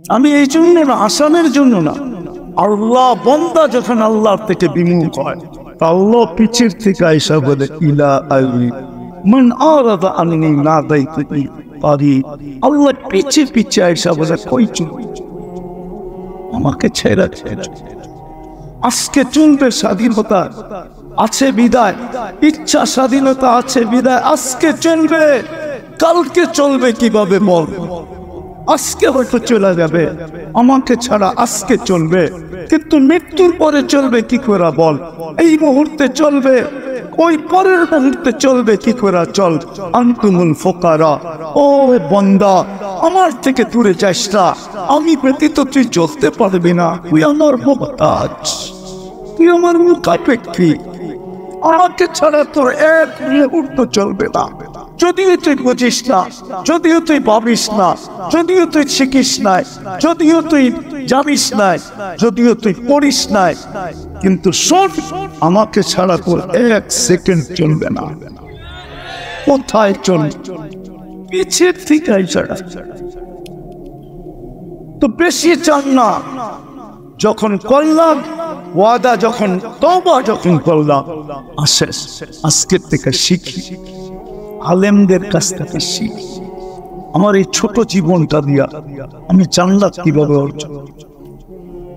আমি এই জন্য না, আসামের জন্য না। আল্লাহ বান্দা যখন আল্লাহর থেকে বিমুখ হয়, আল্লাহ পিছের থেকে আইসা বলে ইলা আলি মান আরাদা আননি নাদাইতুনি পারি। আল্লাহ পিছে পিছে আইসা বলে কই চুল, আমাকে ছেড়ে ছেড়ে। আজকে চলবে স্বাধীনতা আছে বিদায়, ইচ্ছা স্বাধীনতা আছে বিদায়। আজকে চলবে, কালকে চলবে কিভাবে বল? আজকে হয়তো চলে যাবে আমাকে ছাড়া, আজকে চলবে, কিন্তু মৃত্যুর পরে চলবে কি করে বল? এই মুহূর্তে চলবে, ওই পরের মুহূর্তে চলবে কি করে? চল আনতুমুল ফুকারা, ও বান্দা আমার থেকে দূরে যাস না, আমি ব্যতীত তুই চলতে পারবি না। তুই আমার মুহতাজ, তুই আমার মুখাপেক্ষী, আমাকে ছাড়া তোর এক মুহূর্ত চলবে না। যদিও তুই বুঝিস না, যদিও তুই ভাবিস না, যদিও তুই শিখিস নাই, যদিও তুই জানিস নাই, যদিও তুই পড়িস নাই, কিন্তু শোন, আমাকে ছাড়া তোর এক সেকেন্ড চলবে না। কোথায় চলবে? পিছের থেকে ছাড়া তো বেশি চান না। যখন করলাম ওয়াদা, যখন তওবা যখন করলাম, আজকের থেকে শিখি, আলেমদের কাছ থেকে শিখি। আমার এই ছোট জীবনটা দিয়া আমি জান্নাত কিভাবে অর্জন,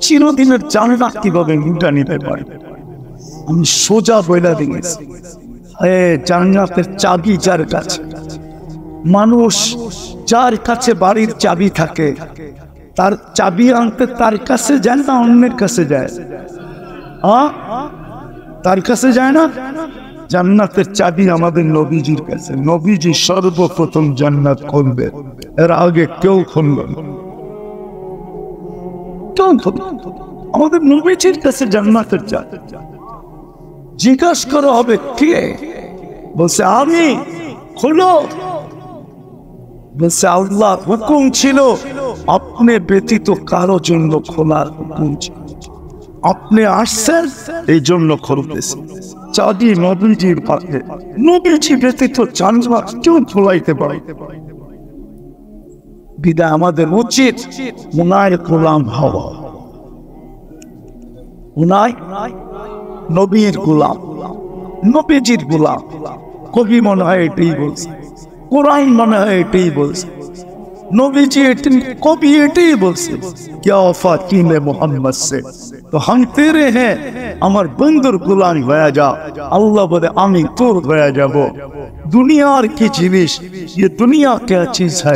চিরদিনের জান্নাত কিভাবে লুটা নিতে পারি, আমি সোজা বইলা দিয়েছি। জান্নাতের চাবি যার কাছে, মানুষ যার কাছে বাড়ির চাবি থাকে, তার চাবি আনতে তার কাছে যায় না, অন্যের কাছে যায়? তার কাছে যায় না। জান্নাতের চাবি আমাদের নবীজির কাছে। নবীজি সর্বপ্রথম জান্নাত খুলবে, এর আগে কেউ খুলবে না। আমাদের নবীজির কাছে জান্নাতের চাবি। জিজ্ঞাসা করা হবে কে? বলছে আমি। খুলো। বলছে আল্লাহর হুকুম ছিল, আপনি ব্যতীত কারো জন্য খোলার হুকুম ছিল, আপনি আসছেন এই জন্য খুলতেছে। চাবি নবীজির পাশে, নবীজি ব্যতীত জান্নাত কেউ খোলাইতে পারে। বিদায় আমাদের উচিত উনার গোলাম হওয়া, উনার নবীর গোলাম, নবীজির গোলাম। কবি মনে হয় এটাই বলছে, কোরআন মনে হয় এটাই বলছে, নবীজি এটাই, কবি এটাই বলছে, क्या वफा की में मोहम्मद से तो हम तेरे हैं, আমার বন্ধুর গোলাম হয়ে যা। আল্লাহ বলে আমি তোর হয়ে যাব। দুনিয়ার কি জিনিস, ये दुनिया क्या चीज है,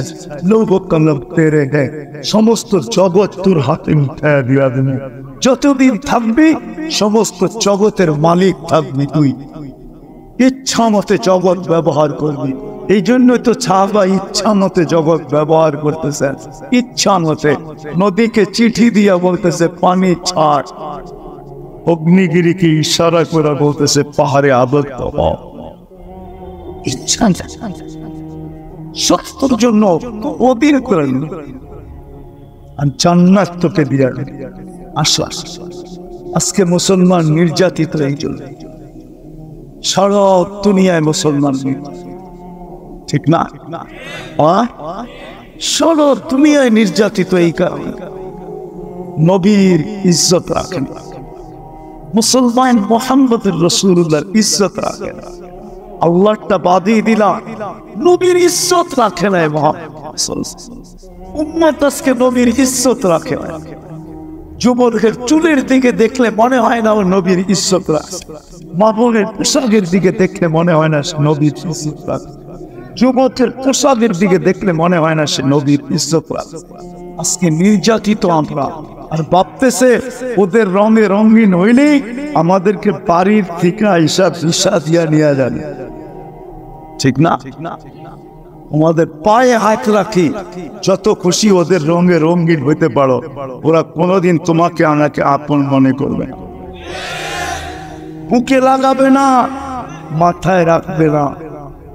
लोगों कलम तेरे हैं, সমস্ত জগৎ তোর হাতে উঠায় দিয়া দিবি। যতদিন থাকবি সমস্ত জগতের মালিক থাকবি তুই, ইচ্ছা মতে জগৎ ব্যবহার করবি। এই জন্যই তো সাহাবা ইচ্ছা মতে জগৎ ব্যবহার করতেছেন, ইচ্ছা মতে। নদীকে চিঠি দিয়া বলতেছে পানি ছাড়, অগ্নিগিরিকে ইশারা করে বলতেছে পাহাড়ে আবদ্ধ হও। ইচ্ছা সত্যর জন্য অধীর করে আর জান্নাত তোকে দিয়া আসো। আজকে মুসলমান নির্যাতিত এই জন্য, সারা দুনিয়ায় মুসলমান, ঠিক না? সারা দুনিয়ায় নির্যাতিত এই কারণে নবীর ইজ্জত রাখেন, মুসলমান মুহাম্মদুর রাসূলুল্লাহর ইজ্জত রাখেন। আল্লাহটা বাদই দিলাম, নবীর ইজ্জত রাখে না। উম্মত আজকে নবীর ইজ্জত রাখে না। যুবকের চুলের দিকে দেখলে মনে হয় না ও নবীর ইজ্জত রাখে, মা বোনের পোশাকের দিকে দেখলে মনে হয় না সে নবীর ইজ্জত রাখে, যুবকের পোশাকের দিকে দেখলে মনে হয় না সে নবীর ইজ্জত রাখে। আজকে নির্যাতিত আমরা, আর ভাবতেছে ওদের রঙে রঙিন হইলেই আমাদেরকে বাড়ির থেকে হিসাব ভিসা দিয়া নিয়ে যাবে, ঠিক না? আমাদের পায়ে হাত রাখি, যত খুশি ওদের রঙে রঙিন হইতে পারো, ওরা কোনোদিন তোমাকে আমাকে আপন মনে করবে না, বুকে লাগাবে না, মাথায় রাখবে না,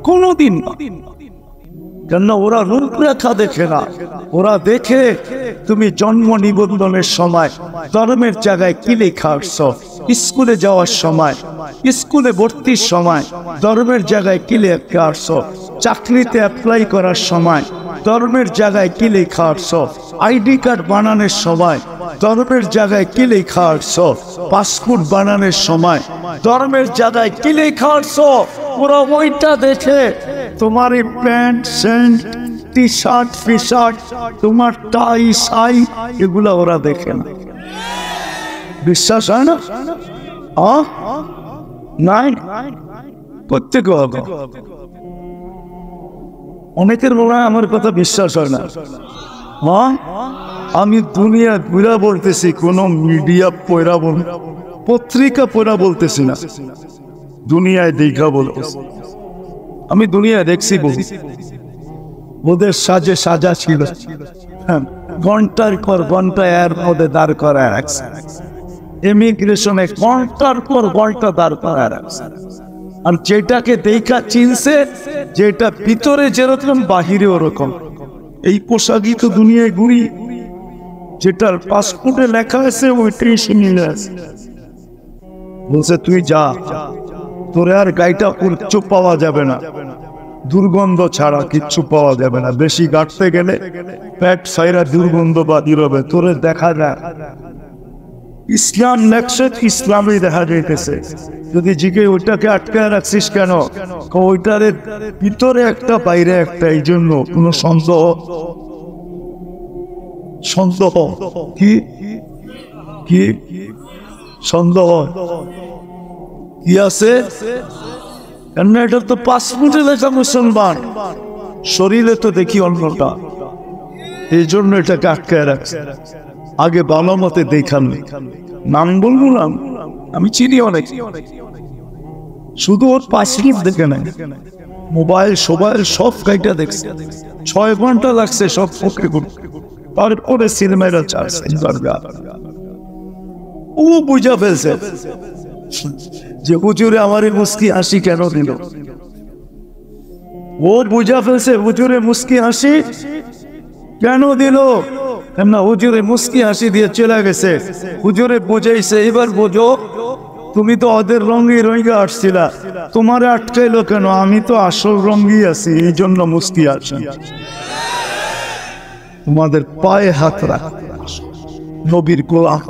কোনোদিন না। কেন? ওরা রূপরেখা দেখে না, ওরা দেখে তুমি জন্ম নিবন্ধনের সময় ধর্মের জায়গায় কি লেখা আসছ, স্কুলে যাওয়ার সময়, স্কুলে ভর্তির সময় ধর্মের জায়গায় কি লেখা আসছো, চাকরিতে অ্যাপ্লাই করার সময় ধর্মের জায়গায় কি লেখা আসছো, আইডি কার্ড বানানোর সময় ধর্মের জায়গায় কি লেখা আসছো, পাসপোর্ট বানানোর সময় ধর্মের জায়গায় কি লেখা আসছো। ওরা ওইটা দেখে তোমার এই প্যান্ট শার্ট টি শার্ট ফি শার্ট, তোমার টাই সাই, এগুলা ওরা দেখে না। বিশ্বাস হয় না? নাই, প্রত্যেকে হবে। অনেকের মনে হয় আমার কথা বিশ্বাস হয় না। আমি দুনিয়া ঘুরা বলতেছি, কোন মিডিয়া পয়রা বল, পত্রিকা পয়রা বলতেছি না, দুনিয়ায় দেখা বলতেছি। আমি দুনিয়ায় দেখছি, বলি ওদের সাজে সাজা ছিল, ঘন্টার পর ঘন্টা এর মধ্যে দাঁড় করায় রাখছে, ইমিগ্রেশনে ঘন্টার পর ঘন্টা দাঁড় করায় রাখছে। আর যেটাকে দেখা চিনছে, যেটা ভিতরে যেরকম বাহিরে ওরকম। এই পোশাকই তো দুনিয়ায় ঘুরি, যেটার পাসপোর্টে লেখা আছে ওইটাই শুনিয়ে আছে। বলছে তুই যা, তোরে আর গাইটা কিচ্ছু পাওয়া যাবে না, দুর্গন্ধ ছাড়া কিচ্ছু পাওয়া যাবে না। বেশি গাঁটতে গেলে পেট সাইরা দুর্গন্ধ বাদির হবে, তোরে দেখা যায়। ইসলাম লেখছে, ইসলামই দেখা যাইতেছে। যদি জিগে ওইটাকে আটকায় রাখছিস কেন, ওইটার ভিতরে একটা বাইরে একটা, এই জন্য কোনো সন্দেহ সন্দেহ কি কি সন্দেহ কি আছে? কেন এটা তো পাসপোর্টে লেখা মুসলমান, শরীরে তো দেখি অন্যটা, এই জন্য এটাকে আটকায় রাখছে। আগে ভালো মতে দেখান, নাম বলবো না, আমি চিনি অনেক, শুধু ওর পাসপোর্ট দেখে নাই, মোবাইল সোবাইল সব গাইটা দেখছে, 6 ঘন্টা লাগছে সব পক্ষে করতে, তারপরে সিনেমাটা চাচ্ছে। ও বুঝা ফেলছে যে হুজুরে আমার মুস্কি হাসি কেন দিল, ও বুঝা ফেলছে হুজুরে মুস্কি হাসি কেন দিল। না, হুজুরে মুস্কি হাসি দিয়ে চলে গেছে, হুজুরে বুঝাইছে এবার বোঝো, তুমি তো ওদের রঙে রঙে আসছিলা, তোমার আটকাইলো কেন? আমি তো আসল রঙই আছি, এই জন্য মুস্কি হাসি। তোমাদের পায়ে হাত রাখ, নবীর গোলাম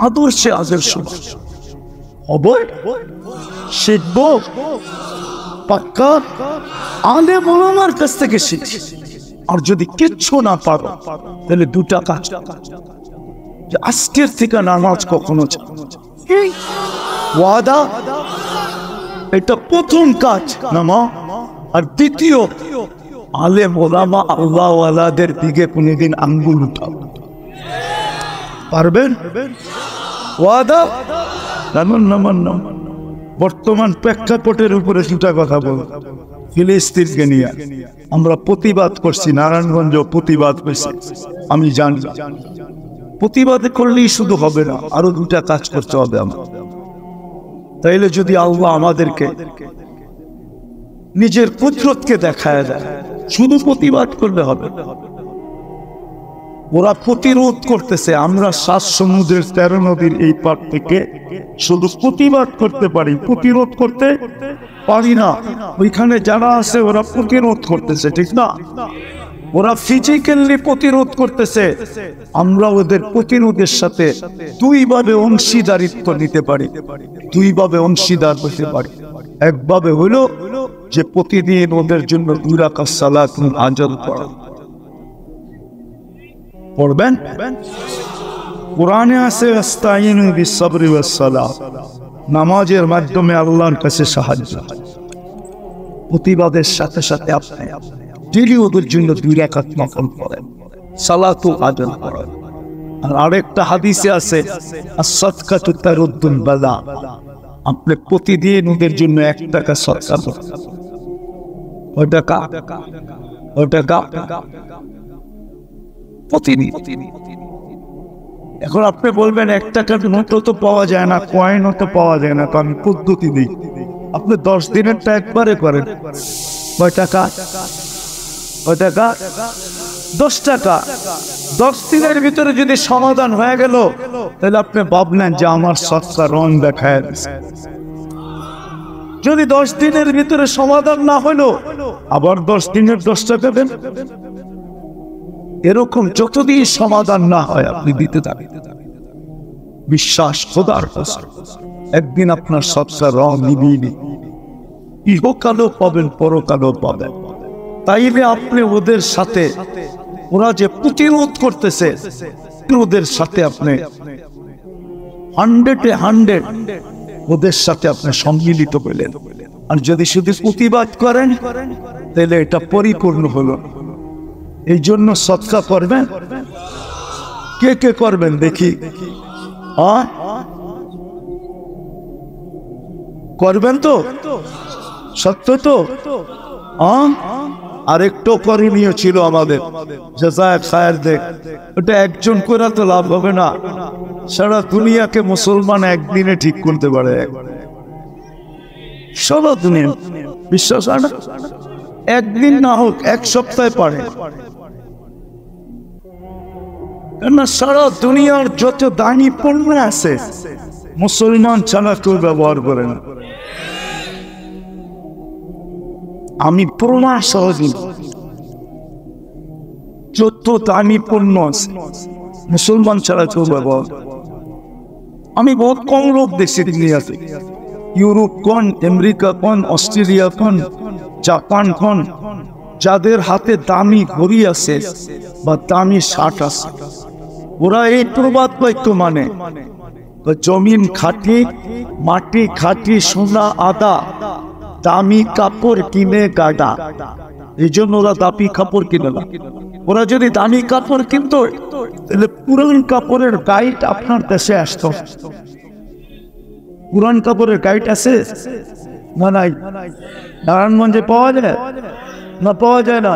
আদর্শে আদর্শ হবে, শিখব পাক্কা আলেম ওলামার কাছ থেকে শিখ। আর যদি কিচ্ছু না পারো, তাহলে 2টা কাজ, যে আজকের থেকে নামাজ কখনো ওয়াদা, এটা প্রথম কাজ নামা। আর দ্বিতীয়, আলেম ওলামা আল্লাহ ওয়ালাদের দিকে কোনদিন আঙ্গুল উঠাও, পারবেন? ওয়াদা নামান নামান নাম। বর্তমান প্রেক্ষাপটের উপরে 2টা কথা বল। ফিলিস্তিনকে নিয়ে আমরা প্রতিবাদ করছি, নারায়ণগঞ্জ প্রতিবাদ করছি, আমি জানি। প্রতিবাদ করলেই শুধু হবে না, আরো 2টা কাজ করতে হবে আমার। তাইলে যদি আল্লাহ আমাদেরকে নিজের কুদরতকে দেখায় দেয়, শুধু প্রতিবাদ করলে হবে। ওরা প্রতিরোধ করতেছে, আমরা 7 সমুদ্রের 13 নদীর এই পার থেকে শুধু প্রতিবাদ করতে পারি, প্রতিরোধ করতে পারি না। ওইখানে যারা আছে ওরা প্রতিরোধ করতেছে, ঠিক না? ওরা ফিজিক্যালি প্রতিরোধ করতেছে, আমরা ওদের প্রতিরোধের সাথে 2 ভাবে অংশীদারিত্ব নিতে পারি, 2 ভাবে অংশীদার হতে পারি। একভাবে হলো যে প্রতিদিন ওদের জন্য 2 রাকাত সালাত আজান পড়া, পড়বেন। কোরআনে আছে আস্তাইনু বিস-সাবরি ওয়াস-সালাহ, নামাজের মাধ্যমে আল্লাহর কাছে সাহায্য। প্রতিবাদের সাথে সাথে আপনি ডেইলি ওদের জন্য 2 রাকাত নফল পড়েন, সালাতু আজান পড়েন। আর আরেকটা হাদিসে আছে আস-সাদকাতু তারুদ্দুল বালা, আপনি প্রতিদিন ওদের জন্য 1 টাকা সদকা করেন। ওই টাকা প্রতিদিন। এখন আপনি বলবেন 1 টাকার নোটও তো পাওয়া যায় না, কয়েনও তো পাওয়া যায় না, তো আমি পদ্ধতি দিই। আপনি 10 দিনেরটা একবারে করেন, কয় টাকা? 10 টাকা 10 দিনের ভিতরে যদি সমাধান হয়ে গেল, তাহলে আপনি ভাবলেন যে আমার সৎকার রং দেখায় দিচ্ছে। যদি 10 দিনের ভিতরে সমাধান না হলো, আবার 10 দিনের 10 টাকা দেন। এরকম যতদিন সমাধান না হয় আপনি দিতে থাকেন। বিশ্বাস খোদার কসম, একদিন আপনার সৎকার রং নিবিয়ে, ইহকালও পাবেন, পরকালও পাবেন। তাইলে আপনি ওদের সাথে, ওরা যে প্রতিরোধ করতেছে, ওদের সাথে আপনি 100-এ 100 ওদের সাথে আপনি সম্মিলিত হলেন। আর যদি শুধু প্রতিবাদ করেন, তাহলে এটা পরিপূর্ণ হলো। এই জন্য সদকা করবেন। কে কে করবেন দেখি? করবেন তো? সত্য তো? আরেকটু করণীয় ছিল আমাদের, জাযায়ে খায়ের দেখ। ওটা একজন করে তো লাভ হবে না, সারা দুনিয়াকে মুসলমান একদিনে ঠিক করতে পারে। সারা দুনিয়া বিশ্বাস হয় না? একদিন না হোক, 1 সপ্তাহে পারে। কেননা সারা দুনিয়ার যত দামি পণ্য আছে, মুসলমান ছাড়া কেউ ব্যবহার করে না। আমি প্রমাণ সহজে, যত দামি পণ্য আছে মুসলমান ছাড়া কেউ ব্যবহার। আমি বহুত কম লোক দেখছি দুনিয়াতে, ইউরোপ কোন, আমেরিকা কোন, অস্ট্রেলিয়া কোন, জাপান কোন, যাদের হাতে দামি ঘড়ি আছে বা দামি শার্ট আছে, ওরা এই প্রবাদ বাক্য মানে, জমিন খাটি, মাটি খাটি, সোনা আদা, দামি কাপড় কিনে গাদা। এই জন্য ওরা দামি কাপড় কিনে না। ওরা যদি দামি কাপড় কিনতো, তাহলে পুরান কাপড়ের গাইড আপনার দেশে আসতো। পুরান কাপড়ের গাইড আছে না? নাই। নারায়ণগঞ্জে পাওয়া যায় না? পাওয়া যায় না।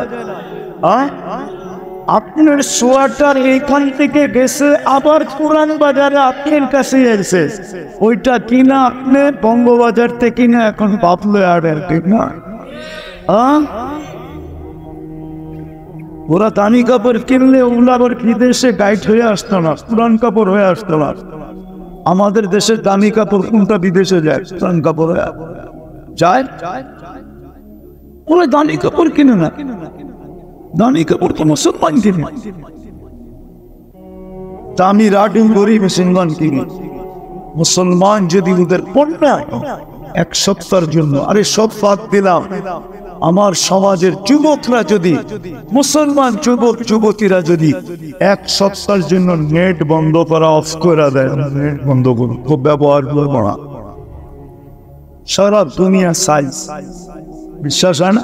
আপনার সোয়াটার এইখান থেকে গেছে, আবার পুরান বাজারে আপনার কাছে এসে, ওইটা কিনা আপনি বঙ্গবাজার থেকে কিনা এখন ভাবলে আর ঠিক না। ওরা দামি কাপড় কিনলে ওগুলো আবার বিদেশে গাইড হয়ে আসতো না, পুরান কাপড় হয়ে আসতো না। আমাদের দেশের দামি কাপড় কোনটা বিদেশে যায়? পুরান কাপড় যায়। ওরা দামি কাপড় কিনে না, দামি কাপড় তো মুসলমান কিনে। দামি রাডিং গরিব মুসলমান কিনে। মুসলমান যদি ওদের পণ্য 1 সপ্তাহের জন্য, আরে সব বাদ দিলাম, আমার সমাজের যুবকরা যদি, মুসলমান যুবক যুবতীরা যদি 1 সপ্তাহের জন্য নেট বন্ধ করা, অফ করে দেয়, নেট বন্ধ করুন, খুব ব্যবহার করবো না, সারা দুনিয়া সাইজ। বিশ্বাস হয় না?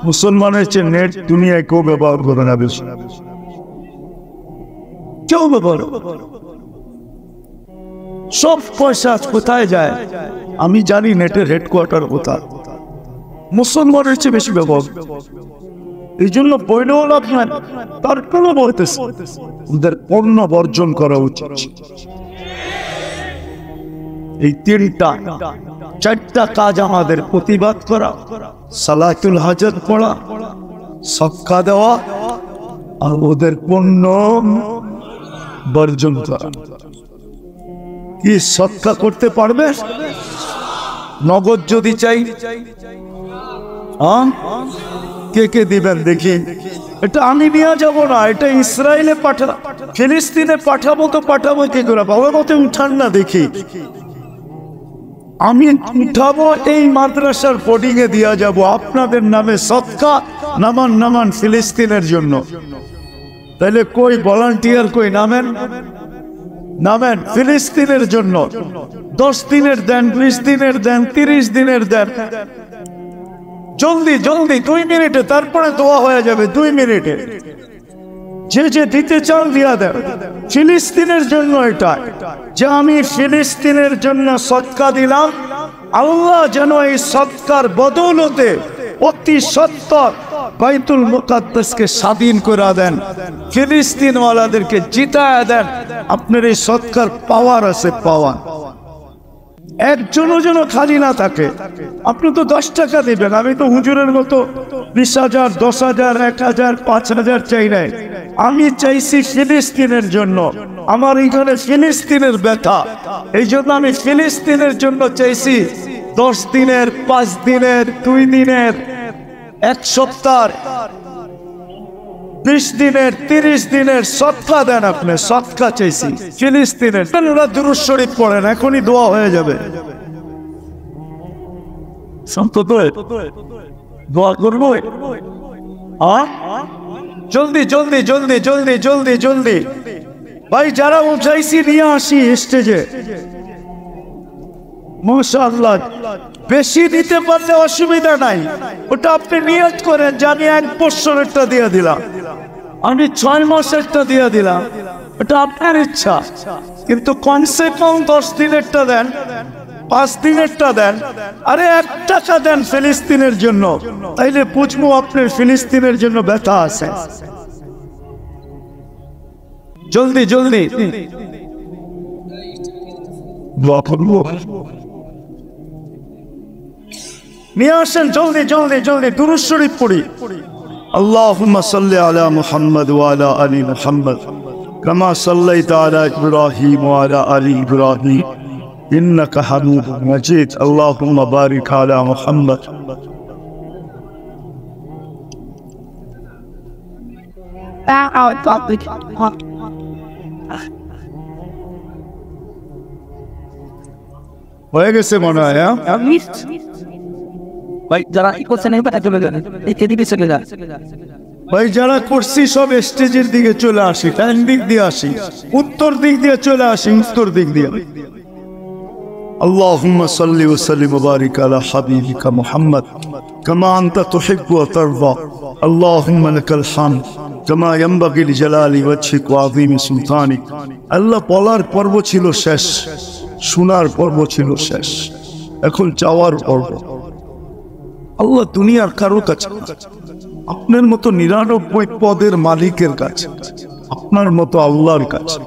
মুসলমানের চেয়ে নেট দুনিয়ায় কেউ ব্যবহার করে না, বেশি কেউ ব্যবহার। সব পয়সা কোথায় যায় আমি জানি, নেটের হেডকোয়ার্টার কোথায়। মুসলমানের চেয়ে বেশি ব্যবহার। এই জন্য বইলেও লাভ নাই, তার কেন বলতেছে ওদের পণ্য বর্জন করা উচিত। এই 4টা কাজ আমাদের: প্রতিবাদ করা, সালাতুল হাজত পড়া, সদকা দেওয়া, আর ওদের পণ্য বর্জন করা। কি সদকা করতে পারবে? নগদ যদি চাই, কে কে দিবেন দেখি? এটা আমি নিয়ে যাব না, এটা ইসরায়েলে পাঠাবো, ফিলিস্তিনে পাঠাবো। তো পাঠাবো কি করে? বাবা মতে উঠান না দেখি। আমি উঠাবো, এই মাদ্রাসার বোর্ডিং এ দিয়া যাব, আপনাদের নামে সদকা নামান ফিলিস্তিনের জন্য। তাহলে কই ভলান্টিয়ার কই? নামেন ফিলিস্তিনের জন্য। 10 দিনের দেন, 20 দিনের দেন, 30 দিনের দেন, জলদি 2 মিনিটে, তারপরে দোয়া হয়ে যাবে 2 মিনিটে। যে দিতে চান দিয়া দেন। ফিলিস্তিনের জন্য এটা, যে আমি ফিলিস্তিনের জন্য সদকা দিলাম, আল্লাহ যেন এই সদকার বদৌলতে অতি সত্তর বাইতুল মুকাদ্দাসকে স্বাধীন করে দেন, ফিলিস্তিন ওয়ালাদেরকে জিতায় দেন। আপনার এই সদকার পাওয়ার আছে, পাওয়ার। একজনও যেন খালি না থাকে। আপনি তো 10 টাকা দেবেন, আমি তো হুজুরের মতো 20,000, 10,000, 1,000, 5,000 চাই নাই। আমি চাইছি ফিলিস্তিনের জন্য। আমার এখানে ফিলিস্তিনের ব্যথা, এই জন্য আমি ফিলিস্তিনের জন্য চাইছি 10 দিনের, 5 দিনের, 2 দিনের, 1 সপ্তাহ, 20 দিনের, 30 দিনের সদকা দেন। আপনি সদকা চাইছি ফিলিস্তিনের। ওরা দুরূদ শরীফ পড়েন, এখনই দোয়া হয়ে যাবে। দোয়া করবো, জলদি জলদি জলদি জলদি জলদি জলদি। ভাই যারা উঠাইছি নিয়ে আসি স্টেজে। মাশাআল্লাহ, বেশি দিতে পারলে অসুবিধা নাই, ওটা আপনি নিয়ত করেন যে আমি 1 বছরেরটা দিয়ে দিলাম, আমি 6 মাসেরটা দিয়ে দিলাম, এটা আপনার ইচ্ছা। কিন্তু কমসে কম 10 দিনেরটা দেন, 5 দিনেরটা দেন, আরে 1 টাকা দেন ফিলিস্তিনের জন্য, তাইলে বুঝবো আপনার ফিলিস্তিনের জন্য ব্যথা আছে। জলদি জলদি নিয়ে আসেন, জলদি জলদি জলদি দুরূদ শরীফ পড়ি। আল্লাহুম্মা সাল্লি আলা মুহাম্মদ ওয়া আলা আলি মুহাম্মদ কামা সাল্লাইতা আলা ইব্রাহিম ওয়া আলা আলি ইব্রাহিম ইন্নাকা হামিদুম মাজিদ। আল্লাহুম্মা বারিক আলা মুহাম্মদ। হয়ে গেছে মনে হয়। ভাই যারা করছেন চলে যান, এদিকে চলে যান। ভাই যারা করছি সব স্টেজের দিকে চলে আসি, ডান দিক দিয়ে আসি, উত্তর দিক দিয়ে চলে আসি, উত্তর দিক দিয়ে। اللهم صل وسلم وبارك على حبيبك محمد كما أنت تحب وترضى. اللهم لك الحمد كما ينبغي لجلال وجهك وعظيم سلطانك. আল্লাহ বলার পর্ব ছিল শেষ, শোনার পর্ব ছিল শেষ, এখন চাওয়ার পর্ব। আল্লাহ দুনিয়ার কারো কাছে, আপনার মতো 99 পদের মালিকের কাছে, আপনার মতো আল্লাহর কাছে,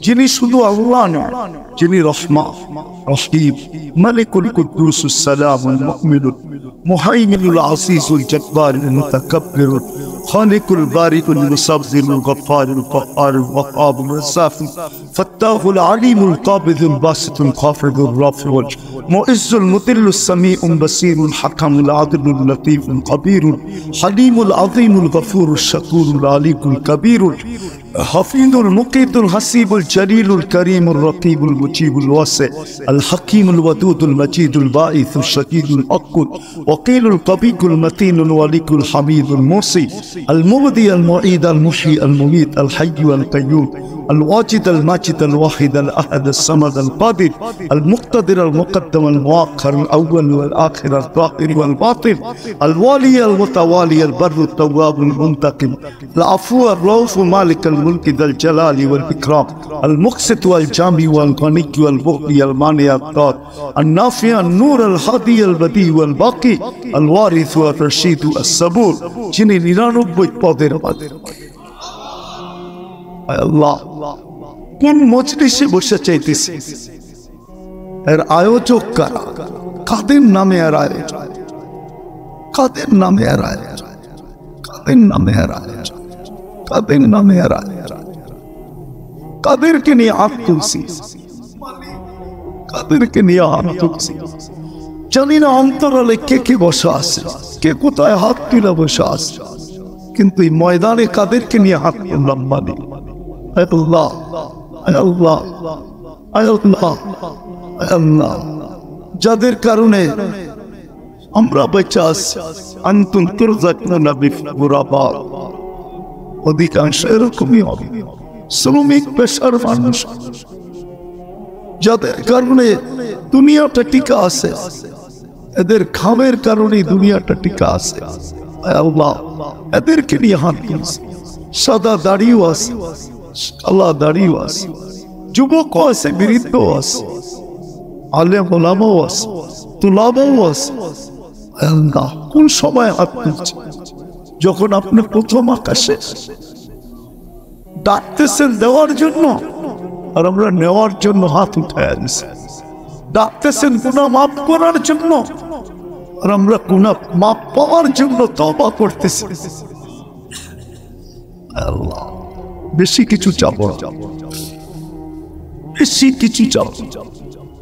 যিনি শুধু আল্লাহ নয়, যিনি রহমান রহিম, মালিকুল কুদ্দুসুস সালামুল মুমিনুল মুহাইমিনুল আসিসুল জব্বারুল মুতাকাব্বিরুল খালিকুল বারিকুল মুসাব্বিরুল গফফারুল কাহ্হারুল ওয়াহাবুর রাজ্জাকুল ফাত্তাহুল আলিমুল কাবিদুল বাসিতুল খাফিদুর রাফিউল মুইজ্জুল মুতিল্লুস সামিউল বাসিরুল হাকামুল আদিলুল লতীফুল কবীরুল হালিমুল আযীমুল গফুরুশ শাকুরুল আলিকুল কবীরুল حفيظ المقيت الحسيب الجليل الكريم الرقيب المجيب الواسع الحكيم الودود المجيد الباعث الشديد الأقل وقيل القبيق المتين الوليك الحميد المرسي المبدي المعيد المحيي المميت الحي والقيوم الواجد الماجد الواحد الأحد الصمد القادر المقتدر المقدم المؤخر الأول والآخر الظاهر والباطن الوالي المتوالي البر التواب المنتقم العفو الرؤوف مالك الملك ذا الجلال والإكرام المقسط والجامع والغني والبغي المانع الطاعة النافع النور الهادي البديع والباقي الوارث والرشيد الصبور যিনি 99 পদের মালিক। আল্লাহ কোন মজলিসে বসে চাইতেছি, এর আয়োজক কারা, কাদের নামে এর আয়োজন, কাদের নামে এর আয়োজন, কাদের নামে এর আয়োজন, কাদের নামে এর আয়োজন, কাদেরকে নিয়ে হাত তুলছি, কাদেরকে নিয়ে হাত তুলছি। জানি না অন্তরালে কে কে বসে আছে, কে কোথায় হাত তুলে বসে আছে, কিন্তু এই ময়দানে কাদেরকে নিয়ে হাত তুললাম মানে আল্লাহ আল্লাহ আল্লাহ আল্লাহ, যাদের কারণে আমরা বেঁচে আছি। আনতুম তুরজাকুনা বিফুরাবা, অধিকাংশ এরকমই হবে, শ্রমিক পেশার মানুষ, যাদের কারণে দুনিয়াটা টিকা আছে, এদের খামের কারণে দুনিয়াটা টিকা আছে। আল্লাহ এদেরকে নিয়ে হাত তুলছি। সাদা দাড়িও আছে, কালা দাড়িও আছে, যুবক আছে, বৃদ্ধ আছে, আলেম ওলামাও আছে, তুলাবাও আছে। আল্লাহ কোন সময় হাত তুলছে? যখন আপনি প্রথম আকাশে ডাকতেছেন দেওয়ার জন্য, আর আমরা নেওয়ার জন্য হাত উঠায় আনছি। ডাকতেছেন গুনাহ মাফ করার জন্য, আর আমরা গুনাহ মাফ পাওয়ার জন্য তওবা করতেছি। আল্লাহ বেশি কিছু চাব না, বেশি কিছু চাব,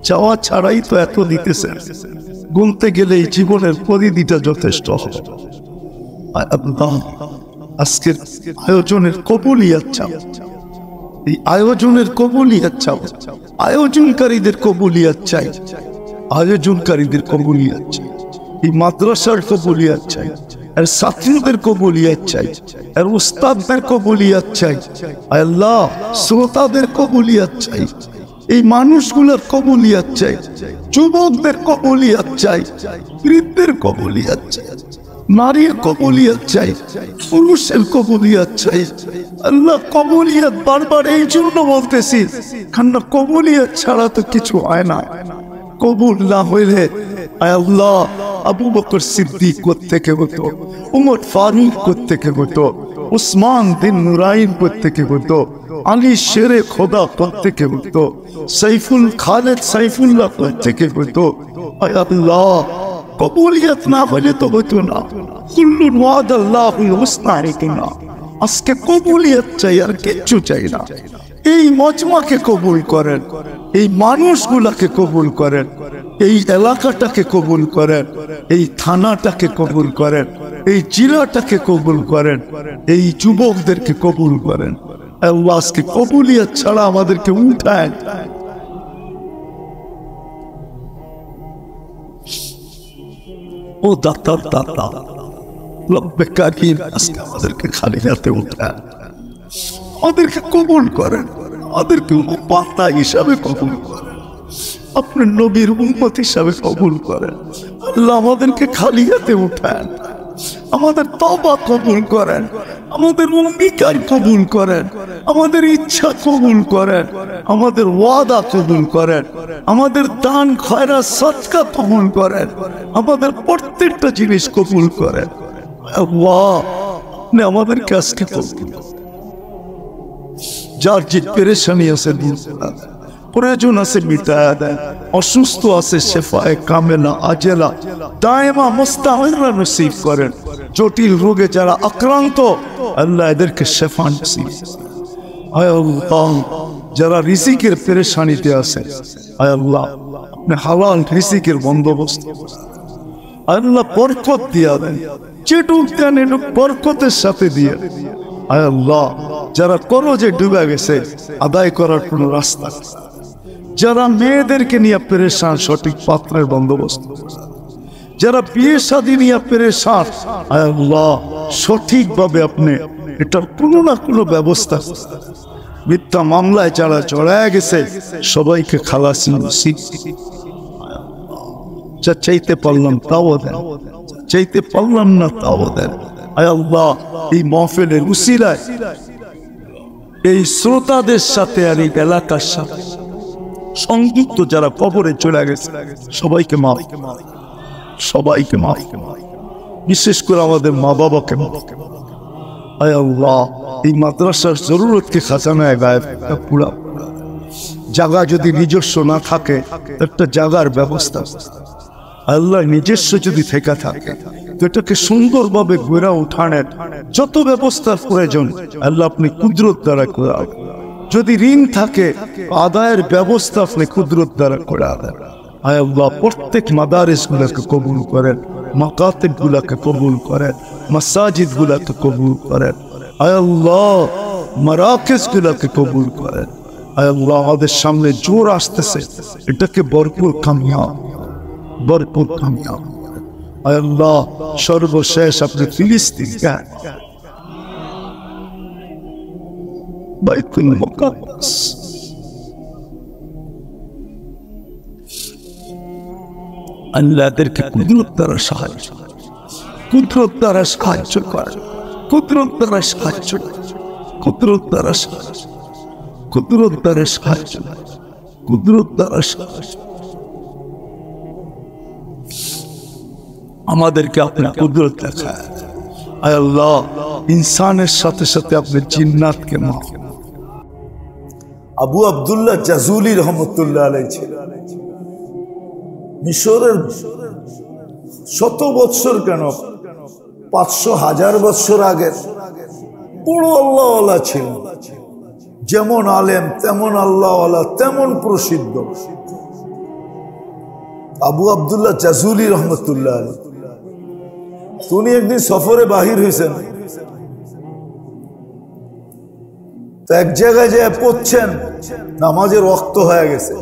চাওয়া ছাড়াই তো এত দিতেছেন, গুনতে গেলে এই জীবনের পরিধিটা যথেষ্ট হবে। আল্লাহ আজকের আয়োজনের কবুলিয়াত চাও, এই আয়োজনের কবুলিয়াত চাও, আয়োজনকারীদের কবুলিয়াত চাই, আয়োজনকারীদের কবুলিয়াত চাই, এই মাদ্রাসার কবুলিয়াত চাই, আর ছাত্রদের কবুলিয়াত চাই, আর উস্তাদদের কবুলিয়াত চাই, আল্লাহ শ্রোতাদের কবুলিয়াত চাই, এই মানুষগুলোর কবুলিয়াত চাই, যুবকদের কবুলিয়াত চাই, বৃদ্ধের কবুলিয়াত চাই, নারীর কবুলিয়াত চাই, পুরুষের কবুলিয়াত চাই। আল্লাহ কবুলিয়াত বারবার এই জন্য বলতেছি, কারণ কবুলিয়াত ছাড়া তো কিছু হয় না। কবুল না হইলে আল্লাহ আবু বকর সিদ্দিক কোত্থেকে হতো, উমর ফারুক কোত্থেকে হতো, উসমান বিন নুরাইন কোত্থেকে হতো, আলী শেরে খোদা কোত্থেকে হতো, সাইফুল খালেদ সাইফুল্লাহ কোত্থেকে হতো। আল্লাহ কবুলিয়াত না হলে তো হতো না। কুল্লুন ওয়াদাল্লাহুল হুসনা না, আজকে কবুলিয়াত চাই, আর কিচ্ছু চাই না। এই মজমাকে কবুল করেন, এই মানুষগুলাকে কবুল করেন, এই এলাকাটাকে কবুল করেন, এই থানাটাকে কবুল করেন, এই জেলাটাকে কবুল করেন, এই যুবকদেরকে কবুল করেন। আল্লাহ আজকে কবুলিয়াত ছাড়া আমাদেরকে উঠায়। ও দাতা দাতা রব্বে কারীম, আজকে আমাদেরকে খালি হাতে উঠায়, আমাদেরকে কবুল করেন, আমাদেরকে পাতা হিসাবে কবুল করেন, আপনার নবীর উম্মত হিসাবে কবুল করেন। আল্লাহ আমাদেরকে খালি হাতে উঠান, আমাদের তওবা কবুল করেন, আমাদের অঙ্গীকার কবুল করেন, আমাদের ইচ্ছা কবুল করেন, আমাদের ওয়াদা কবুল করেন, আমাদের দান খয়রাত সদকা কবুল করেন, আমাদের প্রত্যেকটা জিনিস কবুল করেন। আল্লাহ আপনি আমাদেরকে আজকে কবুল করেন। যার যে পেরেশানি আছে প্রয়োজন আছে মিটায়া দেন, অসুস্থ আছে শেফায়ে কামেলা আজেলা দায়েমা মুস্তামিরা নসিব করেন। জটিল রোগে যারা আক্রান্ত আল্লাহ এদেরকে শেফা নসিব। আয় আল্লাহ যারা রিজিকের পেরেশানিতে আছে, আয় আল্লাহ আপনি হালাল রিজিকের বন্দোবস্ত আল্লাহ বরকত দিয়া দেন, যেটুক দেন এটুক বরকতের সাথে দিয়ে। আয় আল্লাহ যারা করজে ডুবে গেছে আদায় করার কোন রাস্তা, যারা মেয়েদেরকে নিয়ে পেরেশান সঠিক পাত্রের বন্দোবস্ত, যারা বিয়ে শাদী নিয়ে পেরেশান আয় আল্লাহ সঠিকভাবে আপনি এটার কোনো না কোনো ব্যবস্থা। মিথ্যা মামলায় যারা জড়ায় গেছে সবাইকে খালাসি নসিব। যা চাইতে পারলাম তাও দেন, চাইতে পারলাম না তাও দেন। আয় আল্লাহ এই মাহফিলের উসিলায় এই শ্রোতাদের সাথে আর এই এলাকার সাথে সংযুক্ত যারা কবরে চলে গেছে সবাইকে মাফ, সবাইকে মাফ, বিশেষ করে আমাদের মা বাবাকে মাফ। আয় আল্লাহ এই মাদ্রাসার জরুরতকে খাজানায় গায়েব পুরা জায়গা যদি নিজস্ব না থাকে একটা জায়গার ব্যবস্থা, আল্লাহ নিজস্ব যদি থেকে থাকে তো এটাকে সুন্দরভাবে গড়ে উঠানের যত ব্যবস্থার প্রয়োজন আল্লাহ আপনি কুদরত দ্বারা করে। যদি ঋণ থাকে আদায়ের ব্যবস্থা আপনি কুদরত দ্বারা করে দেন। আয় আল্লাহ প্রত্যেক মাদারিস গুলাকে কবুল করেন, মাকাতিব গুলাকে কবুল করেন, মাসাজিদ গুলাকে কবুল করেন। আয় আল্লাহ মারাকিজ গুলাকে কবুল করেন। আয় আল্লাহ আমাদের সামনে জোর আসতেছে, এটাকে ভরপুর কামিয়াব, ভরপুর কামিয়াব। আয় আল্লাহ সর্বশেষ আপনি ফিলিস্তিনকে বাইতুল মুকাদ্দাস আল্লাহদেরকে কুদরত দ্বারা সাহায্য, কুদরত দ্বারা সাহায্য করেন, কুদরত দ্বারা সাহায্য, কুদরত দ্বারা সাহায্য, কুদরত দ্বারা সাহায্য, কুদরত দ্বারা সাহায্য। আমাদেরকে আপনার কুদরত দেখায়। আয় আল্লাহ ইনসানের সাথে সাথে আপনি জিন্নাতকে মাফ। আবু আব্দুল্লাহ জাজুলি রহমতুল্লাহ আলাইহি ছিলেন মিশরের শত বৎসর কেন 500,000 বৎসর আগের বড় আল্লাহওয়ালা ছিল, যেমন আলেম তেমন আল্লাহওয়ালা, তেমন প্রসিদ্ধ। আবু আব্দুল্লাহ জাজুলি রহমতুল্লাহ আলাইহি, উনি একদিন সফরে বাহির হয়েছেন, তো এক জায়গায় যে পড়ছেন, নামাজের ওয়াক্ত হয়ে গেছে,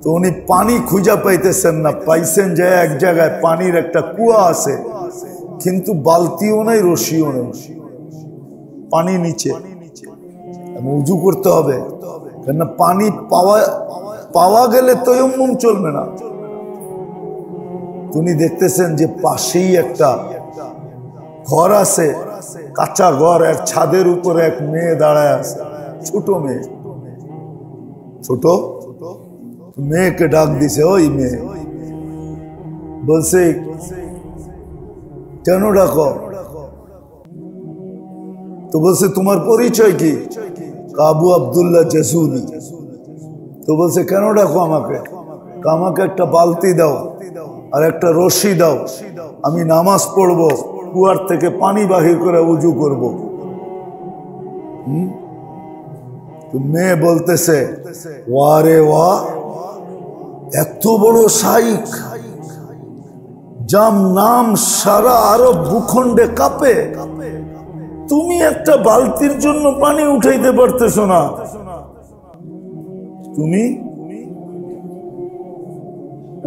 তো উনি পানি খুঁজা পাইতেছেন না, পাইছেন যে এক জায়গায় পানির একটা কুয়া আছে, কিন্তু বালতিও নাই, রশিও নেই, পানি নিচে, উজু করতে হবে, কেন পানি পাওয়া গেলে তায়াম্মুম চলবে না। উনি দেখতেছেন যে পাশেই একটা ঘর আছে, কাঁচা ঘর, এক ছাদের উপরে এক মেয়ে দাঁড়ায় আছে, ছোট মেয়ে, ছোট মেয়েকে ডাক দিছে, ওই মেয়ে, বলছে কেন ডাকো? তো বলছে তোমার পরিচয় কি? আবু আব্দুল্লাহ জাজুলি। তো বলছে কেন ডাকো আমাকে? আমাকে একটা বালতি দাও আর একটা রশি দাও, আমি নামাজ পড়বো, কুয়ার থেকে পানি বাহির করে উজু করব। মেয়ে বলতেছে, ওয়ারে ওয়া, এত বড় শাইখ, যার নাম সারা আরব ভূখণ্ডে কাঁপে, তুমি একটা বালতির জন্য পানি উঠাইতে পারতেছো না? তুমি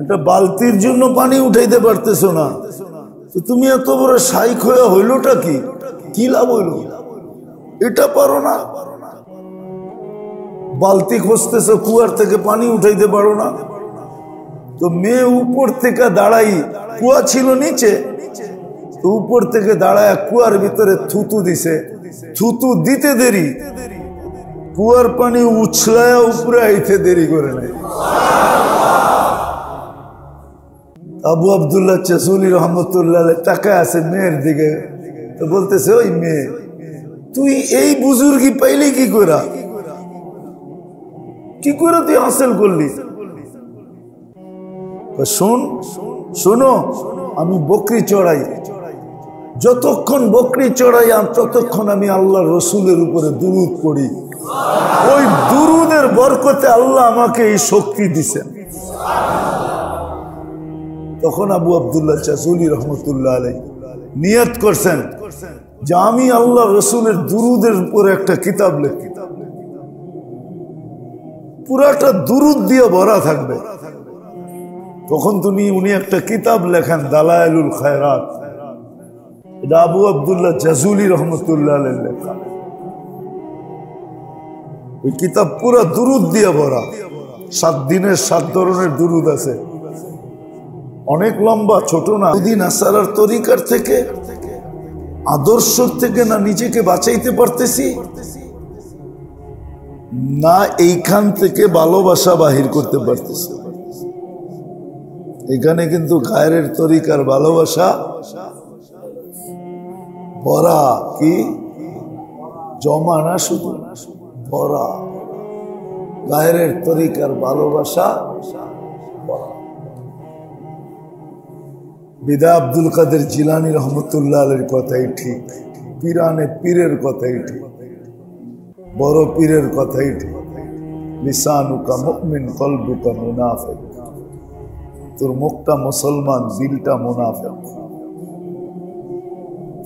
একটা বালতির জন্য পানি উঠাইতে পারতেছো না, তো তুমি এত বড় শাইখ হয়ে হইলটা কি? কি লাভ হইল? এটা পারো না, বালতি খুঁজতেছো, কুয়ার থেকে পানি উঠাইতে পারো না? তো মেয়ে উপর থেকে দাঁড়াই, কুয়া ছিল নিচে, তো উপর থেকে দাঁড়ায় কুয়ার ভিতরে থুতু দিছে, থুতু দিতে দেরি, কুয়ার পানি উছলায় উপরে আইতে দেরি করে নাই। আবু আব্দুল্লাহ জাজুলি রহমতুল্লাহ টাকা আছে মেয়ের দিকে, তো বলতেছে, ওই মেয়ে, তুই এই বুজুর্গি পাইলি কি করে? কি করে তুই হাসিল করলি? শোনো, আমি বকরি চড়াই, যতক্ষণ বকরি চড়াই ততক্ষণ আমি আল্লাহ রসুলের উপরে দুরূদ পড়ি, ওই দুরূদের বরকতে আল্লাহ আমাকে এই শক্তি দিছেন। তখন আবু আব্দুল্লাহ জাজুলি রহমতুল্লাহ আলাইহি নিয়ত করছেন যে আমি আল্লাহ রসুলের দুরূদের উপরে একটা কিতাব লিখি, পুরাটা দুরূদ দিয়ে ভরা থাকবে। তখন উনি একটা কিতাব লেখেন, দালায়েলুল খায়রাত, এটা আবু আব্দুল্লাহ জাজুলি রহমতুল্লাহ আলাইহি লেখা। ওই কিতাব পুরা দুরূদ দিয়ে ভরা, 7 দিনের 7 ধরনের দুরূদ আছে, অনেক লম্বা, ছোট না। দুদিন আসারার তরিকার থেকে, আদর্শ থেকে না নিজেকে বাঁচাইতে পারতেছি, না এইখান থেকে ভালোবাসা বাহির করতে পারতেছি। এখানে কিন্তু গায়ের তরিকার ভালোবাসা ভরা, কি জমা না, শুধু ভরা, গায়ের তরিকার ভালোবাসা। বিদা আব্দুল কাদের জিলানী রহমতুল্লাহ আলাইহির কথাই ঠিক, পীরানে পীরের কথাই ঠিক, বড় পীরের কথাই ঠিক। লিসানুকা মুমিন কলবুকা মুনাফিক, তোর মুখটা মুসলমান, দিলটা মুনাফিক।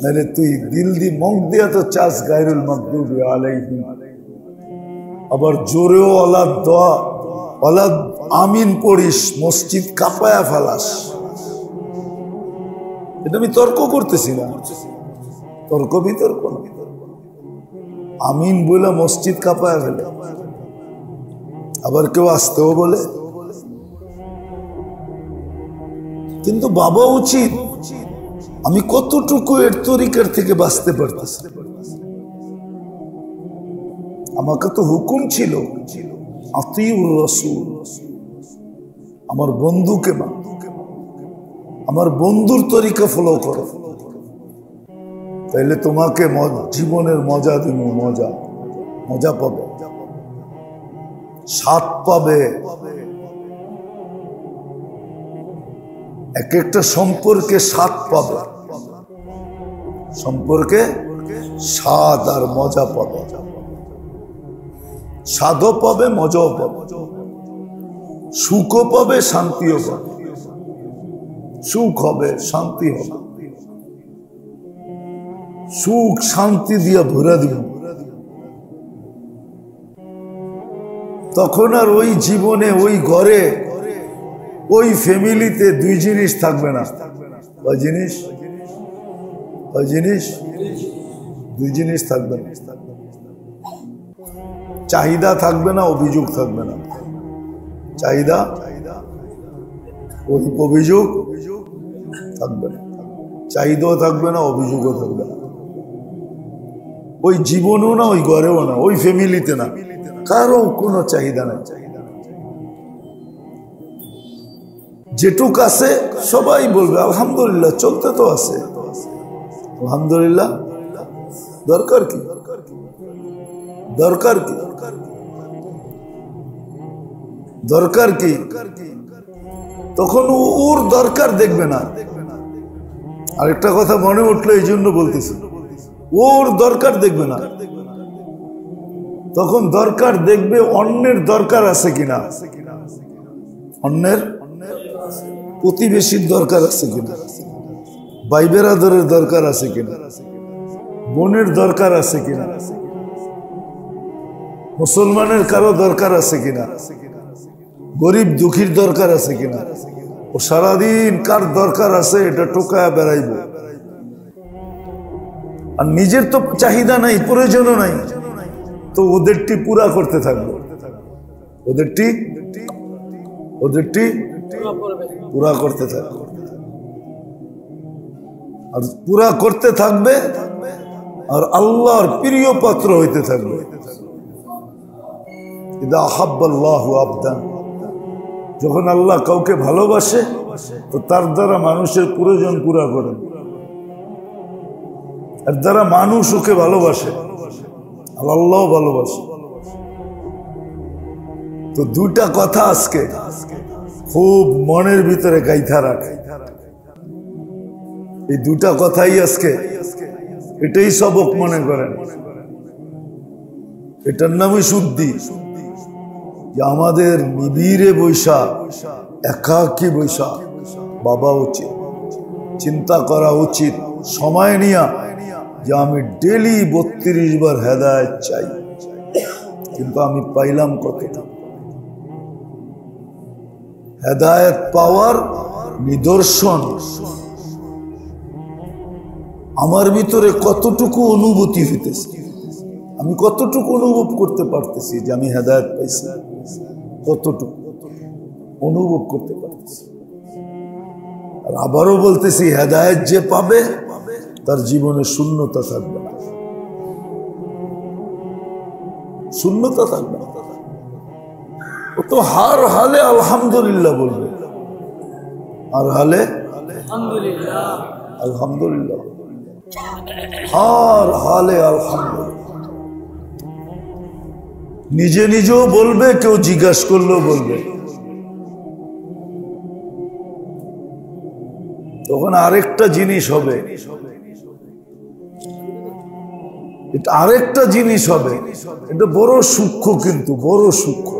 নাহলে তুই দিল দি মুখ দিয়া তো চাস গায়রুল মাগদুবি আলাইহিম, আবার জোরেও ওয়ালাদ দোয়া, ওয়ালাদ আমিন পড়িস, মসজিদ কাঁপায়া ফেলাস। এটা আমি তর্ক করতেছি না, তর্ক বিতর্ক না, আমিন বলে মসজিদ কাঁপায়া ফেলে, আবার কেউ আসতেও বলে। কিন্তু বাবা উচিত আমি কতটুকু এর তরিকার থেকে বাঁচতে পারতেছি। আমাকে তো হুকুম ছিল আতিউর রাসূল, আমার বন্ধুকে মানো, আমার বন্ধুর তরিকা ফলো করো, তাইলে তোমাকে জীবনের মজা দিব, মজা পাবে, স্বাদ পাবে। এক একটা সম্পর্কে স্বাদ পাবে, সম্পর্কে স্বাদ আর মজা পাবে, স্বাদও পাবে, মজাও পাবে, সুখও পাবে, শান্তিও পাবে। সুখ হবে, শান্তি হবে, সুখ শান্তি দিয়া ভরা দিব। তখন আর ওই জীবনে, ওই ঘরে, ওই ফ্যামিলিতে দুই জিনিস থাকবে না। ওই জিনিস, ওই জিনিস, দুই জিনিস থাকবে না। চাহিদা থাকবে না, অভিযোগ থাকবে না। চাহিদা, ওই অভিযোগ থাকবে না। চাহিদাও থাকবে না, অভিযোগও থাকবে না। ওই জীবনেও না, ওই ঘরেও না, ওই ফ্যামিলিতে না, কারো কোনো চাহিদা নাই। যেটুক আছে সবাই বলবে আলহামদুলিল্লাহ, চলতে তো আছে, আলহামদুলিল্লাহ। দরকার কি? দরকার কি? দরকার কি? তখন ওর দরকার দেখবে না। আরেকটা কথা মনে উঠলো, এই জন্য বলতেছি, ওর দরকার দেখবে না। তখন দরকার দেখবে অন্যের দরকার আছে কিনা, অন্যের প্রতিবেশীর দরকার আছে কিনা, ভাই বেরাদরের দরকার আছে কিনা, বোনের দরকার আছে কিনা, মুসলমানের কারো দরকার আছে কিনা, গরিব দুঃখীর দরকার আছে কিনা। ও সারাদিন কার দরকার আছে এটা টোকায় বেড়াইব। আর নিজের তো চাহিদা নাই, প্রয়োজনও নাই, তো ওদেরটি পুরা করতে থাকবে, ওদেরটি পুরা করতে থাকবে। আর পুরা করতে থাকবে আর আল্লাহর প্রিয় পাত্র হইতে থাকবে। ইদা আহাব্বাল্লাহু আবদান, যখন আল্লাহ কাউকে ভালোবাসে তো তার দ্বারা মানুষের প্রয়োজন পুরা করেন, আর দ্বারা মানুষ ওকে ভালোবাসে, আল্লাহ ভালোবাসে। তো দুটা কথা আজকে খুব মনের ভিতরে গাইথা রাখে। এই দুটা কথাই আজকে, এটাই সবক মনে করেন, এটার নামই শুদ্ধি। যে আমাদের নিবিড়ে বৈশা, একাকী বৈশা বাবা উচিত, চিন্তা করা উচিত সময় নিয়া, যে আমি ডেলি 32 বার হেদায়েত চাই, কিন্তু আমি পাইলাম কতটা। হেদায়েত পাওয়ার নিদর্শন আমার ভিতরে কতটুকু অনুভূতি হইতেছে, আমি কতটুকু অনুভব করতে পারতেছি যে আমি হেদায়েত পাইছি, কতটুকু অনুভব করতে পারতেছি। আর আবারও বলতেছি, হেদায়েত যে পাবে তার জীবনে শূন্যতা থাকবে না, শূন্যতা থাকবে না। ও তো হার হালে আলহামদুলিল্লাহ বলবে, আর হালে আলহামদুলিল্লাহ, হার হালে আলহামদুলিল্লাহ। নিজে নিজেও বলবে, কেউ জিজ্ঞাসা করলেও বলবে। তখন আরেকটা জিনিস হবে, এটা আরেকটা জিনিস হবে, এটা বড় সূক্ষ্ম, কিন্তু বড় সূক্ষ্ম,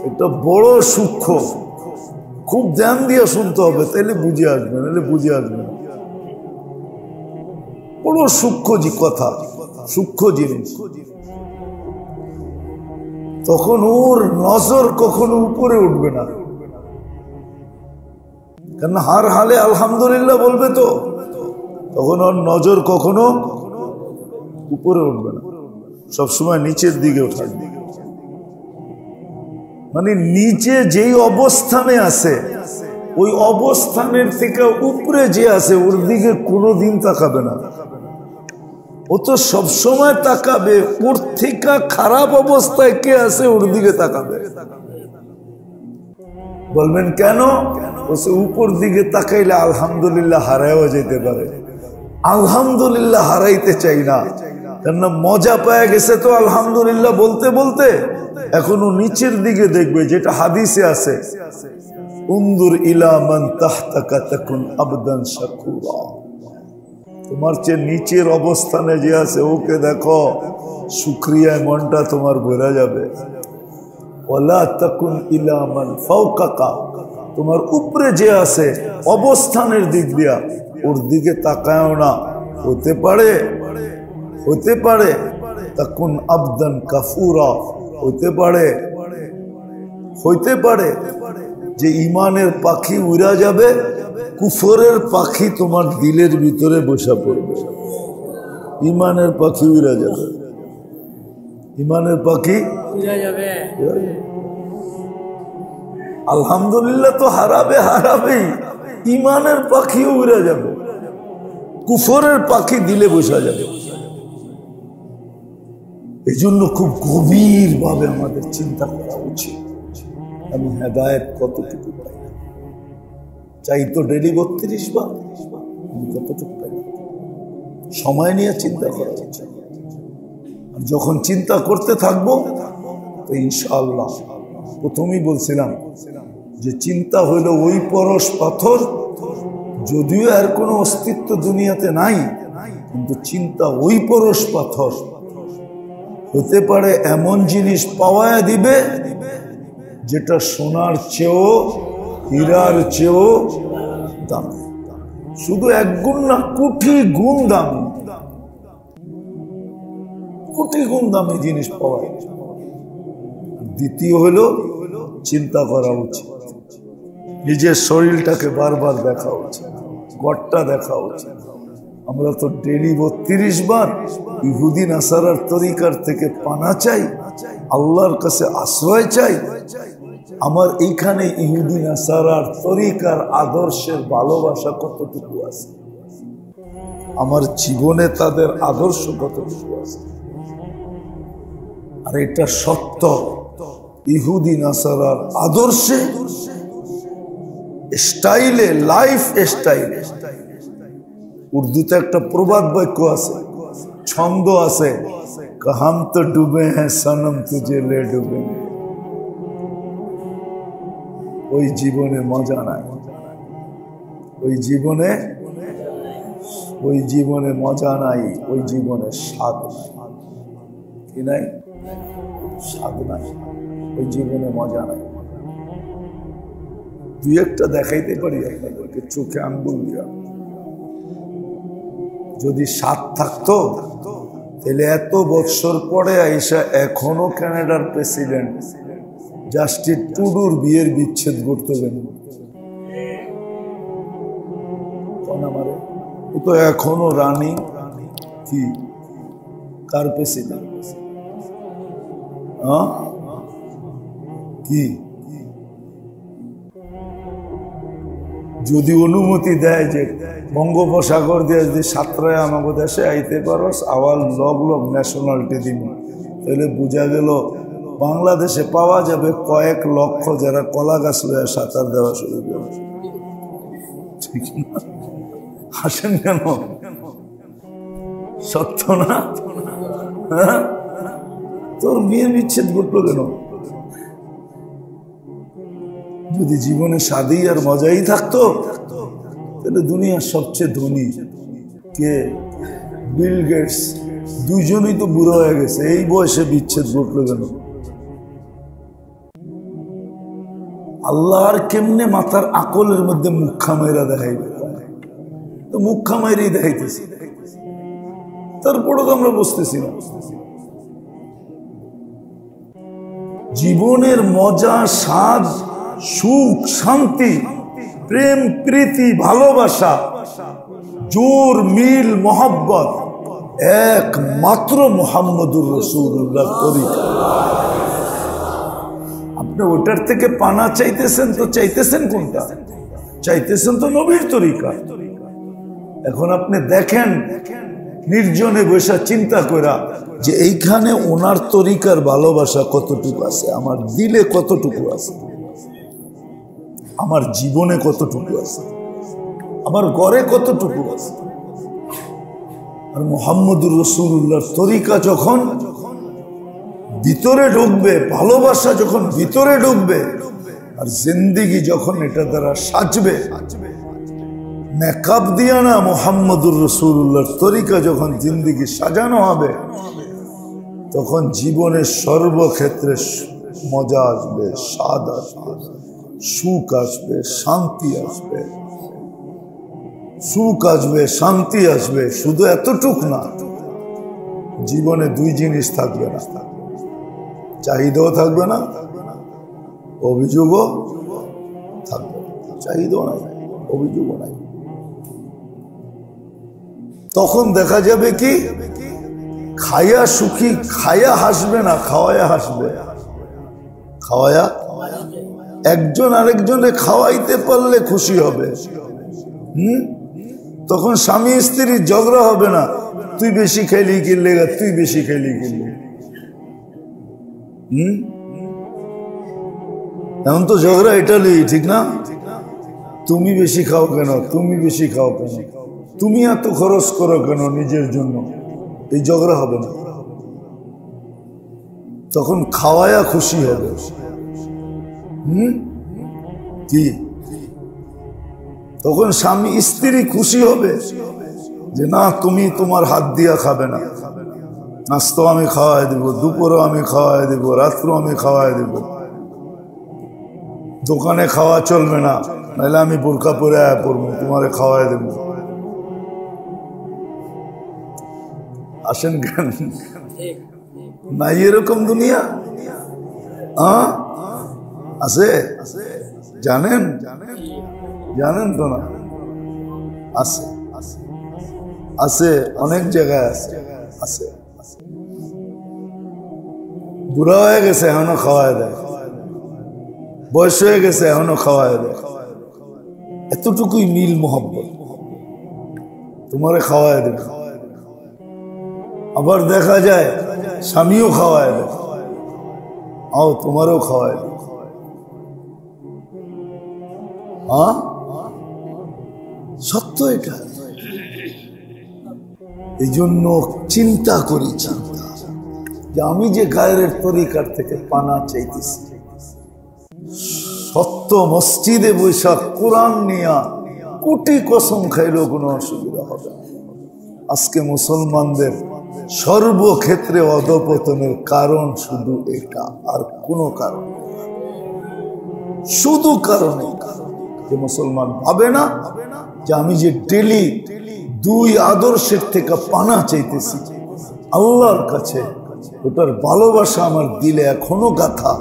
এটা বড় সূক্ষ্ম, খুব ধ্যান দিয়ে শুনতে হবে, তাহলে বুঝে আসবে, নাহলে বুঝে আসবে না। বড় সূক্ষ্ম কথা, সূক্ষ্ম জিনিস। তখন ওর নজর কখনো উপরে উঠবে না, কেন হার হালে আলহামদুলিল্লাহ বলবে, তো তখন ওর নজর কখনো উপরে উঠবে না, সবসময় নিচের দিকে থাকবে। মানে নিচে যেই অবস্থানে আছে, ওই অবস্থানের থেকে উপরে যে আছে ওর দিকে কোনোদিন তাকাবে না। ও তো সবসময় তাকাবে ওর থেকে খারাপ অবস্থায় কে আছে ওর দিকে তাকাবে। বলবেন কেন? ও সে উপর দিকে তাকাইলে আলহামদুলিল্লাহ হারাইও যেতে পারে, আলহামদুলিল্লাহ হারাইতে চাই না, কেননা মজা পায় গেছে তো আলহামদুলিল্লাহ বলতে বলতে। এখনো নিচের দিকে দেখবে, যেটা হাদিসে আছে, উনজুর ইলা মান তাহতাকা তাকুন আবদান শাকুরা। তোমার চেয়ে নিচের অবস্থানে যে আছে ওকে দেখো, শুকরিয়ায় মনটা তোমার ভরে যাবে। ওয়ালা তাকুন ইলা মান ফাওকাকা, তোমার উপরে যে আছে অবস্থানের দিক দিয়া ওর দিকে তাকায়ও না। হতে পারে তাকুন আবদান কাফুরা, হইতে পারে যে ইমানের পাখি উড়া যাবে, কুফরের পাখি তোমার দিলের ভিতরে বসা পড়বে। ইমানের পাখি উড়া যাবে, ইমানের পাখি উড়া যাবে। আলহামদুলিল্লাহ তো হারাবেই, ইমানের পাখিও উড়া যাবে, কুফরের পাখি দিলে বসা যাবে। এই জন্য খুব গভীর ভাবে আমাদের চিন্তা করা উচিত, আমি হেদায়েত কতটুকু পাই, চাই তো ডেলি 32 বার, আমি কতটুকু পাই, সময় নিয়ে চিন্তা করা উচিত। আর যখন চিন্তা করতে থাকবো তো ইনশাআল্লাহ, প্রথমেই বলছিলাম যে চিন্তা হইল ওই পরশ পাথর, যদিও এর কোনো অস্তিত্ব দুনিয়াতে নাই, কিন্তু চিন্তা ওই পরশ পাথর হতে পারে এমন জিনিস পাওয়া দিবে যেটা সোনার চেয়েও হীরার চেয়েও দামি, শুধু 1 গুণ না, কোটি গুণ দামি, কোটি গুণ দামি জিনিস পাওয়া। দ্বিতীয় হলো চিন্তা করা উচিত, নিজের শরীরটাকে বারবার দেখা উচিত, গড়টা দেখা উচিত। আমরা তো ডেলি 32 বার ইহুদি নাসারার তরিকার থেকে পানা চাই, আল্লাহর কাছে আশ্রয় চাই। আমার এইখানে ইহুদি নাসারার তরিকার আদর্শের ভালোবাসা কতটুকু আছে, আমার জীবনে তাদের আদর্শ কতটুকু আছে। আর এটা সত্য, ইহুদি নাসারার আদর্শে, স্টাইলে, লাইফ স্টাইলে। উর্দুতে একটা প্রবাদ বাক্য আছে, ছন্দ আছে, হাম তো ডুবে হ্যাঁ সনম তুঝে লে ডুবে। ওই জীবনে মজা নাই, ওই জীবনে মজা নাই, ওই জীবনে স্বাদ নাই, কি নাই? স্বাদ নাই, ওই জীবনে মজা নাই। 2-1টা দেখাইতে পারি আপনাদেরকে চোখে আঙ্গুল দিয়া। যদি স্বাদ থাকতো তাহলে এত বছর পরে আইসা এখনো কানাডার প্রেসিডেন্ট জাস্টিন ট্রুডোর বিয়ের বিচ্ছেদ করতে কেন? ও তো এখনো রানী, কি কার প্রেসিডেন্ট? কি যদি অনুমতি দেয় যে বঙ্গোপসাগর দিয়ে যদি সাঁতরায় আমাকে দেশে আইতে পারস, আবার লগ ন্যাশনালিটি দিন, তাহলে বোঝা গেল বাংলাদেশে পাওয়া যাবে কয়েক লক্ষ যারা কলা গাছ লয়ে সাঁতার দেওয়া শুরু করে। ঠিক না? হাসেন কেন? সত্য না? তোর বিয়ের বিচ্ছেদ ঘটলো কেন? যদি জীবনে স্বাদী আর মজাই থাকতো তাহলে দুনিয়ার সবচেয়ে ধনী কে? বিল গেটস, দুইজনই তো বুড়ো হয়ে গেছে, এই বয়সে বিচ্ছেদ ঘটলো কেন? আল্লাহর কেমনে মাথার আকলের মধ্যে মুখা মাইরা দেখাইবে? তো মুখা মাইরেই দেখাইতেছি, তারপরে তো আমরা বুঝতেছি না। জীবনের মজা, স্বাদ, সুখ, শান্তি, প্রেম, প্রীতি, ভালোবাসা, জোর, মিল, মোহাব্বত একমাত্র মুহাম্মদুর রাসূলুল্লাহ তরিকা। আপনি ওটার থেকে পানা চাইতেছেন, তো চাইতেছেন কোনটা? চাইতেছেন তো নবীর তরিকা। এখন আপনি দেখেন নির্জনে বসে চিন্তা করা যে এইখানে ওনার তরিকার ভালোবাসা কতটুকু আছে, আমার দিলে কতটুকু আছে, আমার জীবনে কতটুকু আছে, আমার ঘরে কতটুকু আছে। আর মুহাম্মদুর রাসূলুল্লাহর তরিকা যখন ভিতরে ঢুকবে, ভালোবাসা যখন ভিতরে ঢুকবে, আর জিন্দেগি যখন এটা দ্বারা সাজবে, মেকআপ দিয়া না, মুহাম্মদুর রাসূলুল্লাহর তরিকা যখন জিন্দেগি সাজানো হবে, তখন জীবনের সর্বক্ষেত্রে মজা আসবে, স্বাদ আসবে, সুখ আসবে, শান্তি আসবে, সুখ আসবে, শান্তি আসবে। শুধু এতটুক না, জীবনে দুই জিনিস থাকবে না, চাহিদাও থাকবে না, অভিযোগও থাকবে না। চাহিদাও নাই, অভিযোগও নাই। তখন দেখা যাবে কি, খায়া সুখী, খায়া হাসবে না, খাওয়ায়া হাসবে। খাওয়ায়া, একজন আরেকজনে খাওয়াইতে পারলে খুশি হবে। তখন স্বামী স্ত্রীর ঝগড়া হবে না, তুই বেশি খাইলি কিনলে, তুই বেশি খাইলি কিনলে। এখন তো ঝগড়া এটা নেই, ঠিক না? তুমি বেশি খাও কেন, তুমি বেশি খাও কেন, তুমি এত খরচ করো কেন নিজের জন্য, এই ঝগড়া হবে না। তখন খাওয়ায়া খুশি হবে। কি? তখন স্বামী স্ত্রী খুশি হবে যে না, তুমি তোমার হাত দিয়া খাবে না, নাস্তা আমি খাওয়াই দেব, দুপুরও আমি খাওয়াই দেব, রাত্রেও আমি খাওয়াই দেব। দোকানে খাওয়া চলবে না, নাহলে আমি বোরকা পরে আয়া পড়বো, তোমারে খাওয়াই দেব। আসেন কেন নাই এরকম দুনিয়া? আছে? জানেন? জানেন তো না? আছে, আছে, অনেক জায়গায় আছে। আছে, বুড়া হয়ে গেছে এখনো খাওয়াই দেয়, বয়স হয়ে গেছে এখনো খাওয়াই দেয়। এতটুকুই মিল মোহব্বত, তোমারে খাওয়াই দেবে। আবার দেখা যায় স্বামীও খাওয়ায় দেয়, আও তোমারও খাওয়ায় দেয়। হ্যাঁ, সত্য এটা। এই জন্য চিন্তা করি, চিন্তা যে আমি যে গায়ের তরিকার থেকে পানা চাইতেছি, সত্য মসজিদে বৈশাখ কোরআন নিয়া কোটি কসম খাইলেও কোনো অসুবিধা হবে না। আজকে মুসলমানদের সর্বক্ষেত্রে অধপতনের কারণ শুধু এটা, আর কোনো কারণ, শুধু কারণে যে মুসলমান ভাবে না যে আমি যে ডেলি দুই আদর্শের থেকে পানা চাইতেছি আল্লাহর কাছে, ওটার ভালোবাসা আমার দিলে এখনো গাথা,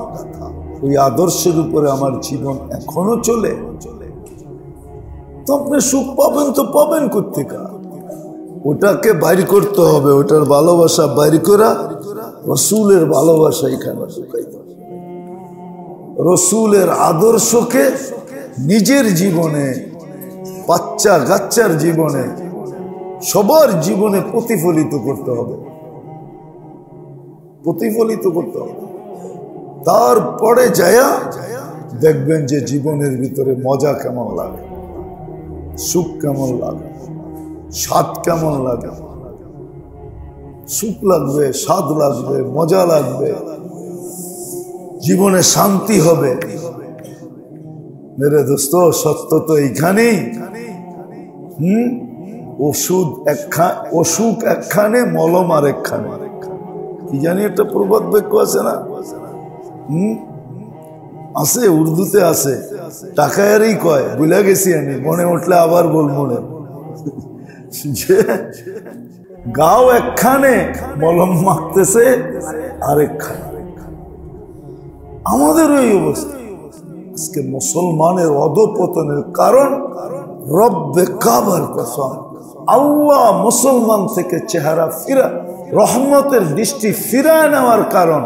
ওই আদর্শের উপরে আমার জীবন এখনো চলে, তো আপনি সুখ পাবেন। তো পাবেন কোত্থেকে? ওটাকে বাইর করতে হবে, ওটার ভালোবাসা বাইর করা, রসুলের ভালোবাসা এখানে ঢুকাইতে হবে। রসুলের আদর্শকে নিজের জীবনে, বাচ্চা গাচ্চার জীবনে, সবার জীবনে প্রতিফলিত করতে হবে, প্রতিফলিত করতে হবে। তারপরে যায়া দেখবেন যে জীবনের ভিতরে মজা কেমন লাগে, সুখ কেমন লাগে, স্বাদ কেমন লাগে। সুখ লাগবে, স্বাদ লাগবে, মজা লাগবে, জীবনে শান্তি হবে। মেরে দোস্ত, সত্য তো এইখানেই। অসুখ একখানে, মলম আর একখানে। কি জানি একটা প্রবাদ বাক্য আছে না? আছে, উর্দুতে আছে, টাকায়ারই কয়, ভুলে গেছি আমি, মনে উঠলে আবার বল মনে। গাও একখানে, মলম মাখতেছে আরেকখানে। আমাদের ওই অবস্থা। আজকে মুসলমানের অধপতনের কারণ রব্বে কাবার কসম, আল্লাহ মুসলমান থেকে চেহারা ফিরা, রহমতের দৃষ্টি ফিরায় নেওয়ার কারণ,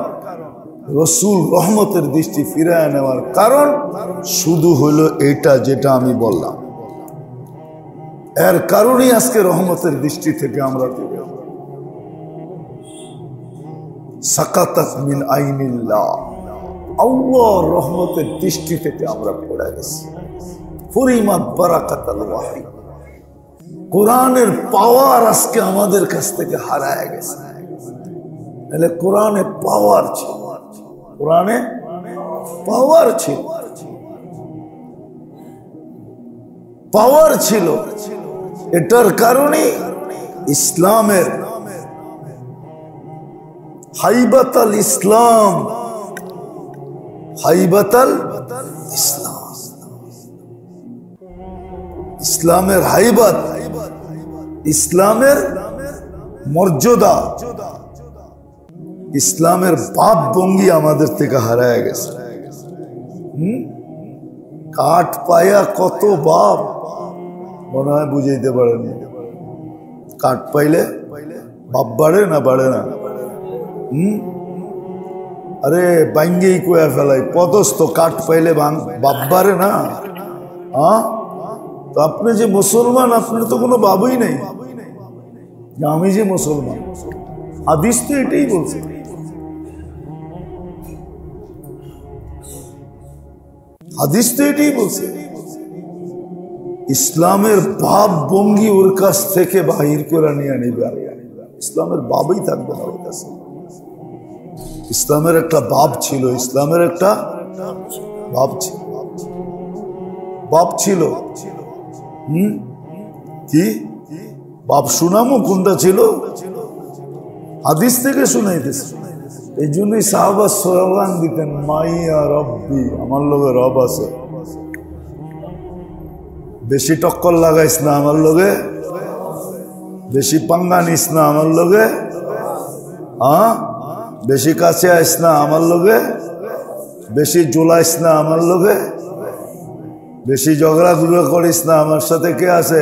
রসুল রহমতের দৃষ্টি ফিরায় নেওয়ার কারণ শুধু হলো এইটা যেটা আমি বললাম। এর কারণেই আজকে রহমতের দৃষ্টি থেকে আমরা সাকাতাত মিন আইনিল্লাহ, আল্লাহর রহমতের দৃষ্টি থেকে আমরা পড়ে গেছি। ফুরিমাত বারাকাতুল ওয়াহী, কোরআনের পাওয়ার আজকে আমাদের কাছ থেকে হারায় গেছে। তাহলে কোরআনে পাওয়ার ছিল, কোরআনে পাওয়ার ছিল, পাওয়ার ছিল। এটার কারণে ইসলামের হাইবাতাল ইসলাম, হাইবাতাল ইসলাম, ইসলামের হাইবাত, ইসলামের মর্যাদা, ইসলামের বাপ ভঙ্গি আমাদের থেকে হারায় গেছে। কাঠ পায়া কত বাপ মনে হয় বুঝাইতে পারেন। কাঠ পাইলে বাপ বাড়ে না বাড়ে না? আরে বাঙ্গেই কোয়া ফেলাই পদস্থ, কাঠ পাইলে বাপ বাড়ে না? হ্যাঁ, তো আপনি যে মুসলমান, আপনার তো কোনো বাবুই নেই। আমি যে মুসলমান, হাদিস তো এটাই বলছে। হাদিস তো এটাই বলছে, ইসলামের বাপ ভঙ্গি ওর কাছ থেকে বাহির করে নিয়ে নিবে। ইসলামের বাবই থাকবে না ওর কাছে। ইসলামের একটা বাপ ছিল, ইসলামের একটা বাপ ছিল, বাপ ছিল। কি বাপ শুনামো কোনটা ছিল? হাদিস থেকে শুনাইতেছে। এই জন্যই সাহাবা স্লোগান দিতেন, মাইয়া রব্বি, আমার লগে রব আছে, বেশি টক্কর লাগাইস না আমার লগে, বেশি পাঙ্গা নিস না আমার লগে, হ্যাঁ, বেশি কাছে আইস না আমার লগে, বেশি জোলাইস না আমার লগে, বেশি ঝগড়া গুড়া করিস না আমার সাথে। কে আছে?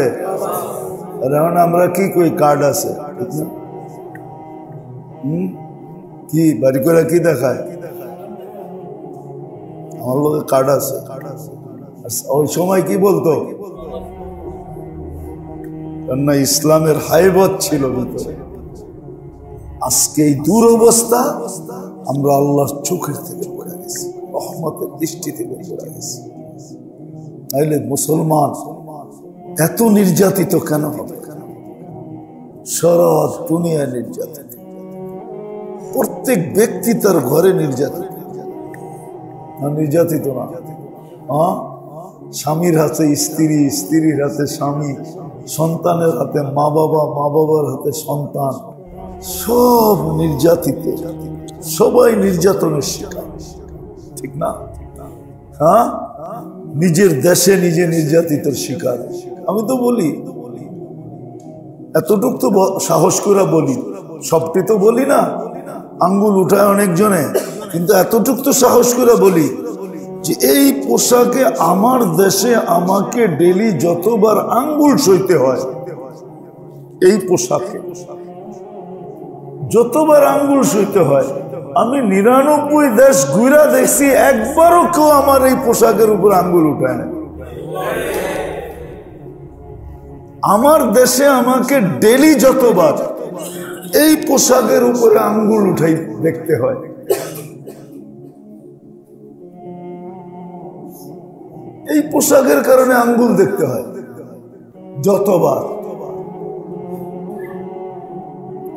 এখন আমরা কি কই? কার্ড আছে, কি বাড়ি করে কি দেখায়? আমার লোকের কার্ড আছে। ওই সময় কি বলতো না, ইসলামের হাইবত ছিল ভিতরে। আজকে এই দুরবস্থা, আমরা আল্লাহর চোখের থেকে পড়ে গেছি, রহমতের দৃষ্টি থেকে পড়ে গেছি। তাইলে মুসলমান এত নির্যাতিত কেন হবে? সারা দুনিয়া নির্যাতিত, প্রত্যেক ব্যক্তি তার ঘরে নির্যাতিত। নির্যাতিত না? হ্যাঁ, স্বামীর হাতে স্ত্রী, স্ত্রীর হাতে স্বামী, সন্তানের হাতে মা বাবা, মা বাবার হাতে সন্তান, সব নির্যাতিত, সবাই নির্যাতনের শিকার, ঠিক না? হ্যাঁ, নিজের দেশে নিজে নির্যাতিতের শিকার। আমি তো বলি, এতটুক তো সাহস করে বলি, সবটি তো বলি না, আঙ্গুল উঠায় অনেকজনে, কিন্তু এতটুক তো সাহস করে বলি যে এই পোশাকে আমার দেশে আমাকে ডেলি যতবার আঙ্গুল সইতে হয়, এই পোশাকে যতবার আঙ্গুল সইতে হয়, আমি 99 দেশ ঘুরা দেখছি, একবারও কেউ আমার এই পোশাকের উপর আঙ্গুল উঠায় না। আমার দেশে আমাকে ডেলি যতবার এই পোশাকের উপরে আঙ্গুল উঠাই দেখতে হয়। এই পোশাকের কারণে আঙ্গুল দেখতে হয় যতবার,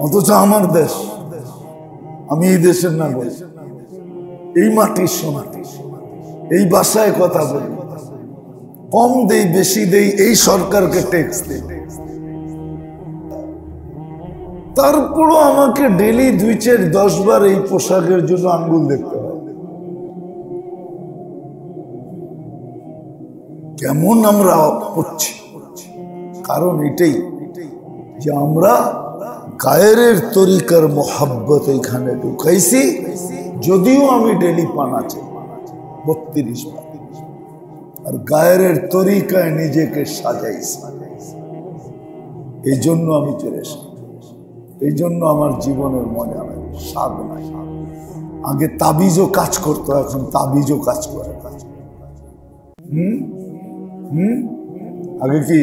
অথচ আমার দেশ, আমি এই দেশের নাগরিক, এই মাটির সমান, এই ভাষায় কথা বলি, কম দেই বেশি দেই, এই সরকারকে ট্যাক্স দেই, তারপরও আমাকে ডেলি 2-4-10 বার এই পোশাকের জন্য আঙ্গুল দেখতে হয়। কেমন আমরা করছি? কারণ এটাই যে আমরা গায়ের তরিকার মোহাব্বত এখানে ঢুকাইছি। যদিও আমি ডেলি পানা চাই 32 বার, আর গায়ের তরিকায় নিজেকে সাজাইছি। এই জন্য আমি চলে এসেছি, এই জন্য আমার জীবনের মনে হয় স্বাদ নাই। আগে তাবিজও কাজ করতো, এখন তাবিজও কাজ করে। আগে কি,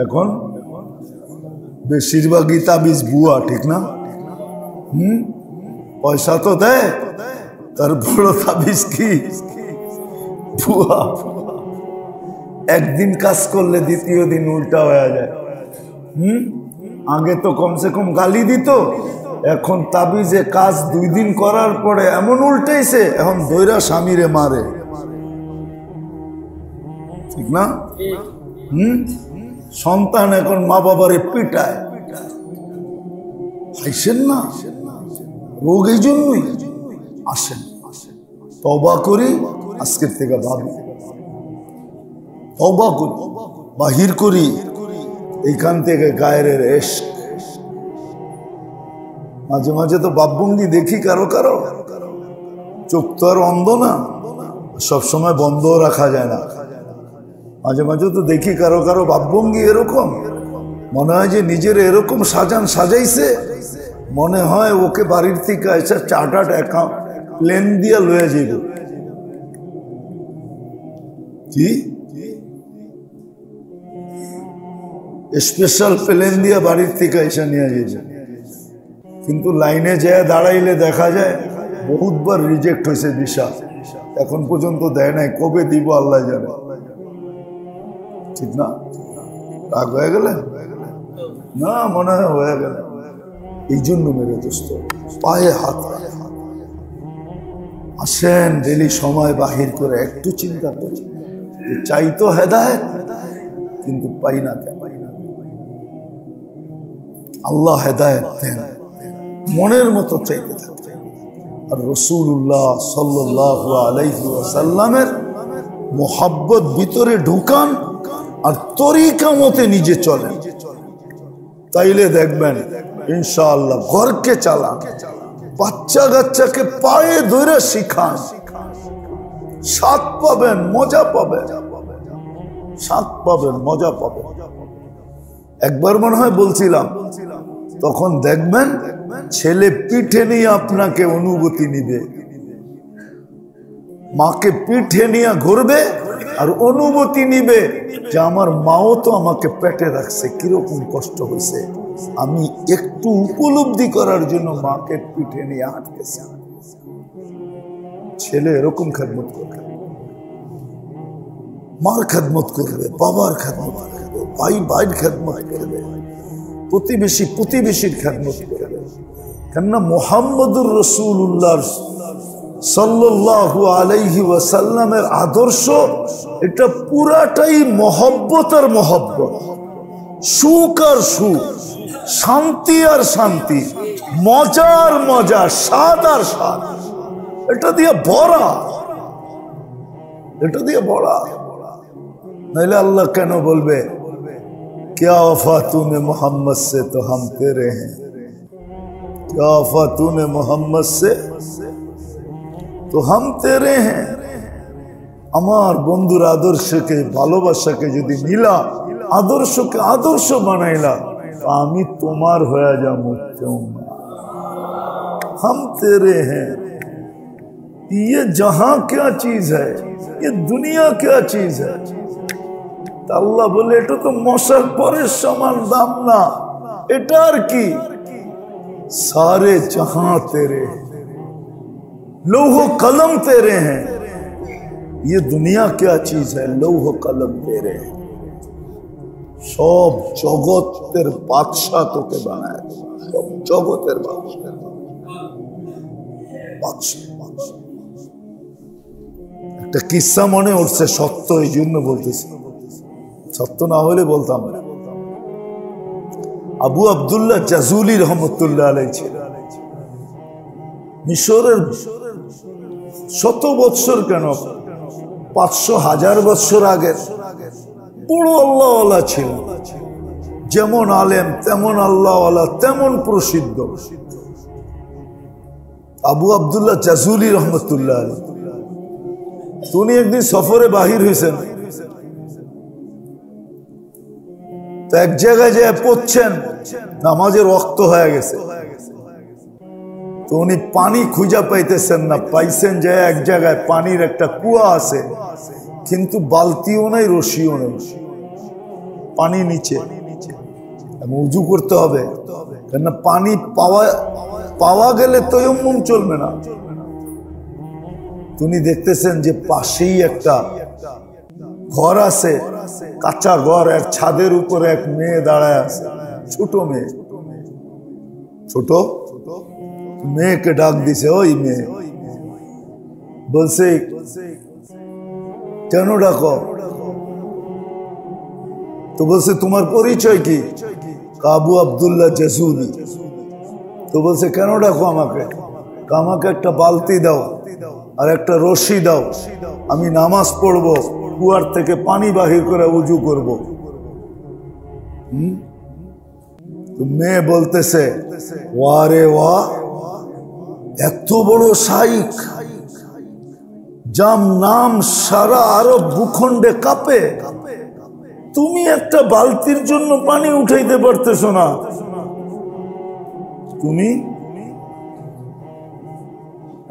এখন বেশিরভাগই তাবিজ ভুয়া, ঠিক না? পয়সা তো দেয়, তার বড় তাবিজ কি ভুয়া। একদিন কাজ করলে দ্বিতীয় দিন উল্টা হয়ে যায়। আগে তো কমসে কম গালি দিত, এখন তাবিজে কাজ 2 দিন করার পরে এমন উল্টাইছে, এখন দৈরা স্বামীরে মারে। ঠিক না? সন্তান এখন মা বাবারে পিটায়, হাসেন না? রোগ এই জন্যই। আসেন তওবা করি, আজকের থেকে ভাবি, তওবা করি, বাহির করি এইখান থেকে গায়ের ইশক। মাঝে মাঝে তো বাপভঙ্গি দেখি কারো কারো, চোখ তো আর অন্ধ না, সবসময় বন্ধ রাখা যায় না। মাঝে মাঝে তো দেখি কারো কারো বাপভঙ্গি এরকম, মনে হয় যে নিজের এরকম সাজাইছে, মনে হয় ওকে বাড়ির থেকে এসে চার্টার্ড অ্যাকাউন্ট প্লেন দিয়া লয়ে যাইব। কি স্পেশাল প্লেন দিয়া বাড়ির থেকে এসে নিয়ে যাইব, কিন্তু লাইনে যায় দাঁড়াইলে দেখা যায় বহুতবার রিজেক্ট হয়েছে ভিসা, এখন পর্যন্ত দেয় নাই, কবে দিব আল্লাহ জানে। ঠিক না? রাগ হয়ে গেলেন না? মনে হয় হয়ে গেল। এই জন্য মেরে দোস্ত পায়ে হাত আসেন, ডেলি সময় বাহির করে একটু চিন্তা করি, চাই তো হেদায়েত, কিন্তু পাই না কেন? আল্লাহ হেদায়েত দেন, মনের মতো চাইতে থাকে। আর রাসূলুল্লাহ সাল্লাল্লাহু আলাইহি ওয়াসাল্লামের মোহাব্বত ভিতরে ঢুকান আর তরিকা মতে নিজে চলেন, তাইলে দেখবেন ইনশাআল্লাহ ঘরকে চালান, বাচ্চা কাচ্চাকে পায়ে ধরে শিখান, স্বাদ পাবেন, মজা পাবেন, স্বাদ পাবেন, মজা পাবেন। একবার মনে হয় বলছিলাম, তখন দেখবেন ছেলে পিঠে নিয়ে আপনাকে অনুভূতি নিবে, মাকে পিঠে নিয়ে ঘুরবে আর অনুভূতি নিবে যে আমার মাও তো আমাকে পেটে রাখছে, কিরকম কষ্ট হয়েছে, আমি একটু উপলব্ধি করার জন্য মাকে পিঠে নিয়ে হাঁটতেছি। ছেলে এরকম খেদমত করবে, মার খেদমত করবে, বাবার খেদমত করবে, ভাই ভাইয়ের খেদমত করবে, প্রতিবেশী প্রতিবেশীর খেদমত করবে। কেননা মুহাম্মদুর রাসূলুল্লাহ সাল্লাল্লাহু আলাইহি ওয়াসাল্লামের আদর্শ এটা পুরাটাই মহব্বত আর মহব্বত, সুখ আর সুখ, শান্তি আর শান্তি, মজা আর মজা, স্বাদ আর স্বাদ, এটা দিয়ে ভরা, এটা দিয়ে ভরা। নাইলে আল্লাহ কেন বলবে क्या वफा तूने मोहम्मद से तो हम तेरे हैं, क्या वफा तूने मोहम्मद से तो हम तेरे हैं। আমার বন্ধুর আদর্শকে ভালোবাসাকে যদি নিলা, আদর্শকে আদর্শ বানাইলা, আমি তোমার হয়ে যাবো, हम तेरे हैं। ये जहां क्या चीज है, ये दुनिया क्या चीज है। আল্লাহ বলে এটা তো মশার পরের সমান দাম না, এটা আর কি, सारे जहां तेरे, लौह कलम तेरे हैं। ये दुनिया क्या चीज है, लौह कलम तेरे हैं। सब जगतेर बादशाह तोके बनाया, सब जगतेर बादशाह। একটা কিসসা মনে উঠছে, সত্য এই জন্য বলতেছি, সত্য না হলে বলতাম না। আবু আব্দুল্লাহ জাজুলি রহমতুল্লাহ আলাইহি ছিলেন মিশরের, শত বৎসর কেন 500,000 বৎসর আগে বড় আল্লাহওয়ালা ছিল, যেমন আলেম তেমন আল্লাহওয়ালা, তেমন প্রসিদ্ধ। আবু আব্দুল্লাহ জাজুলি রহমতুল্লাহ আলাইহি, উনি একদিন সফরে বাহির হয়েছেন, তো এক জায়গায় যে পড়ছেন, নামাজের ওয়াক্ত হয়ে গেছে, তো উনি পানি খুঁজা পাইতেছেন না, পাইছেন যে এক জায়গায় পানির একটা কুয়া আছে, কিন্তু বালতিও নাই, রশিও নেই, পানি নিচে, উজু করতে হবে, কেননা পানি পাওয়া গেলে তায়াম্মুম চলবে না। উনি দেখতেছেন যে পাশেই একটা ঘর আছে, কাঁচা ঘর, এক ছাদের উপরে এক মেয়ে দাঁড়ায় আছে, ছোট মেয়ে, ছোট মেয়েকে ডাক দিছে, ওই মেয়ে বলছে কেন ডাকো? তো বলছে তোমার পরিচয় কি? আবু আব্দুল্লাহ জাজুলি। তো বলছে কেন ডাকো আমাকে? আমাকে একটা বালতি দাও আর একটা রশি দাও, আমি নামাজ পড়বো, কুয়ার থেকে পানি বাহির করে উজু করব। তো মেয়ে বলতেছে ওয়ারে ওয়া, এত বড় শাইখ যার নাম সারা আরব ভূখণ্ডে কাঁপে, তুমি একটা বালতির জন্য পানি উঠাইতে পারতেছ না? তুমি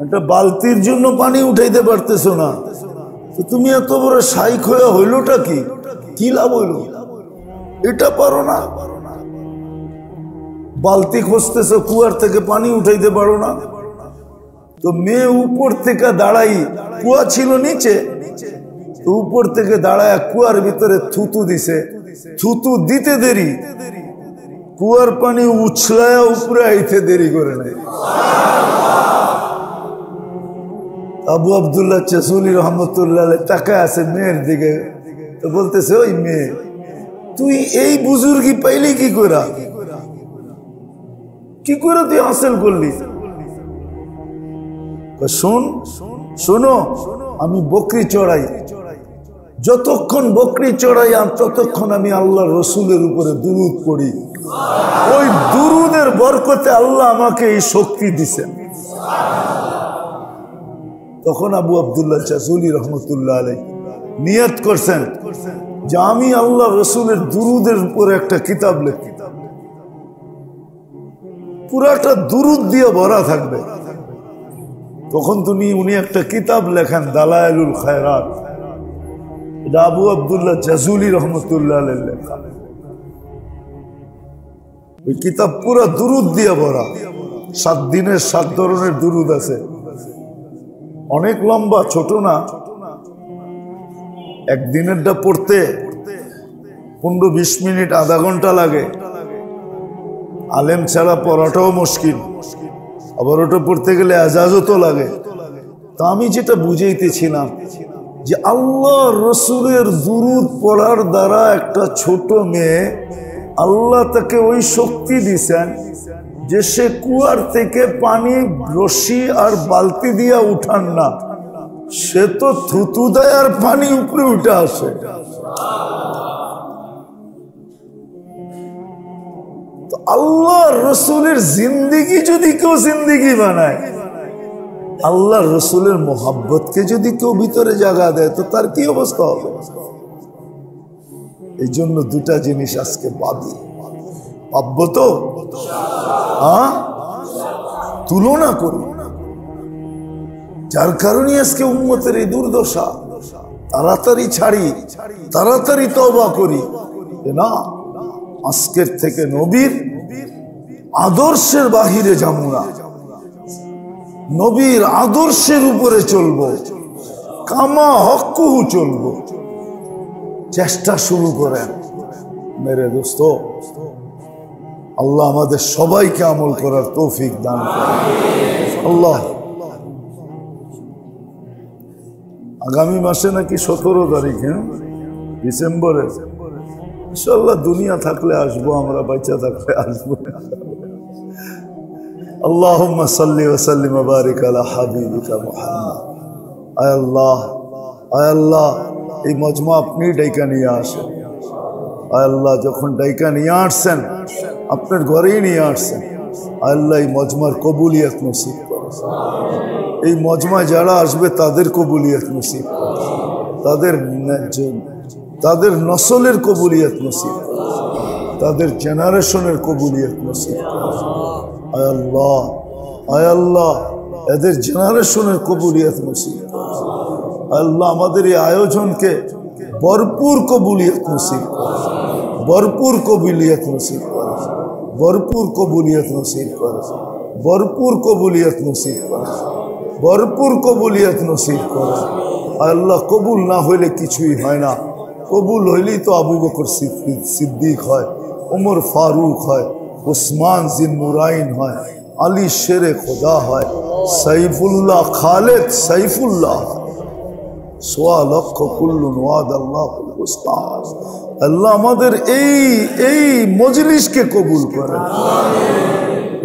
একটা বালতির জন্য পানি উঠাইতে পারতেছ না, তো তুমি এত বড় শাইখ হয়ে হইলটা কি? কি লাভ হইল? এটা পারো না, বালতি খুঁজতেছ, কুয়ার থেকে পানি উঠাইতে পারো না। তো মেয়ে উপর থেকে দাঁড়াই, কুয়া ছিল নিচে, তো উপর থেকে দাঁড়ায় কুয়ার ভিতরে থুতু দিছে। থুতু দিতে দেরি, কুয়ার পানি উছলায় উপরে আইতে দেরি করে নাই। আবু আব্দুল্লাহ জাজুলি রহমতুল্লাহ তাকায় আছে মেয়ের দিকে, তো বলতেছে ওই মেয়ে, তুই এই বুজুর্গি পাইলি কি করে? কি করে তুই হাসিল করলি? শোনো, আমি বকরি চড়াই, যতক্ষণ বকরি চড়াই ততক্ষণ আমি আল্লাহ রসুলের উপরে দুরুদ পড়ি, ওই দুরুদের বরকতে আল্লাহ আমাকে এই শক্তি দিছেন। তখন আবু আব্দুল্লাহ জাজুলি রহমতুল্লাহ আলাইহি নিয়ত করছেন যে আমি আল্লাহ রসুলের দুরুদের উপরে একটা কিতাব লিখি, পুরাটা দুরুদ দিয়ে ভরা থাকবে। তখন উনি একটা কিতাব লেখেন দালায়েলুল খায়রাত, এটা আবু আব্দুল্লাহ জাজুলি রহমতুল্লাহ আলাইহি লেখা। ওই কিতাব পুরা দুরুদ দিয়ে ভরা, 7 দিনের 7 ধরনের দুরুদ আছে, অনেক লম্বা, ছোট না। একদিনেরটা পড়তে 15-20 মিনিট, আধা ঘন্টা লাগে। আলেম ছাড়া পড়াটাও মুশকিল, আবার ওটা পড়তে গেলে এজাজতও লাগে। তা আমি যেটা বুঝাইতেছিলাম যে আল্লাহ রসুলের দুরুদ পড়ার দ্বারা একটা ছোট মেয়ে, আল্লাহ তাকে ওই শক্তি দিছেন যে সে কুয়ার থেকে পানি রশি আর বালতি দিয়া উঠান না, সে তো থুতু দেয় আর পানি উপরে উঠে আসে। তো আল্লাহ রসুলের জিন্দিগি যদি কেউ জিন্দিগি বানায়, আল্লাহ রসুলের মোহাব্বতকে যদি কেউ ভিতরে জায়গা দেয়, তো তার কি অবস্থা হবে? এই জন্য দুটা জিনিস আজকে পাবি, পাবব তো, তুলনা করি। যার কারণে আজকে উম্মতের এই দুর্দশা। তাড়াতাড়ি ছাড়ি, তাড়াতাড়ি তওবা করি, না আজকের থেকে নবীর আদর্শের বাহিরে যাব না, নবীর আদর্শের উপরে চলবো, কামা হক্কুহু চলবো। চেষ্টা শুরু করেন মেরে দোস্ত। আল্লাহ আমাদের সবাইকে আমল করার তৌফিক দান করেন। আল্লাহ আগামী মাসে নাকি 17 তারিখে ডিসেম্বরে ইনশাআল্লাহ, দুনিয়া থাকলে আসবো, আমরা বাচ্চা থাকলে আসবো। আল্লাহুম্মা সাল্লি ওয়া সাল্লিম ওয়া বারিক আলা হাবিবিকা মুহাম্মদ। আয় আল্লাহ, আয় আল্লাহ, এই মজমা আপনি ডাইকা নিয়ে আসেন। আয় আল্লাহ, যখন ডাইকা নিয়ে আসছেন, আপনার ঘরেই নিয়ে আসছেন। আয় আল্লাহ, এই মজমার কবুলিয়ত নসিব করেন। এই মজমায় যারা আসবে তাদের কবুলিয়ত নসিব করেন, তাদের নসলের কবুলিয়ত নসিব করেন, তাদের জেনারেশনের কবুলিয়ত নসিব করেন। আয় আল্লাহ, আয় আল্লাহ, এদের জেনারেশনের কবুলিয়ত নসিব করেন। আয় আল্লাহ, আমাদের এই আয়োজনকে ভরপুর কবুলিয়ত নসিব করেন, ভরপুর কবুলিয়ত নসিব করেন, ভরপুর কবুলিয়ত নসিব করেন, ভরপুর কবুলিয়ত নসিব করেন, ভরপুর কবুলিয়ত নসিব করেন। আল্লাহ, কবুল না হইলে কিছুই হয় না, কবুল হইলেই তো আবু বকর সিদ্দিক হয়, উমর ফারুক হয়, উসমান জিন্নুরাইন হয়, আলী শেরে খোদা হয়, সাইফুল্লাহ খালেদ সাইফুল্লাহ, 1.25 লক্ষ কুল্লুন ওয়াদ আল্লাহুল মুস্তাআন। আল্লাহ আমাদের এই মজলিসকে কবুল করেন।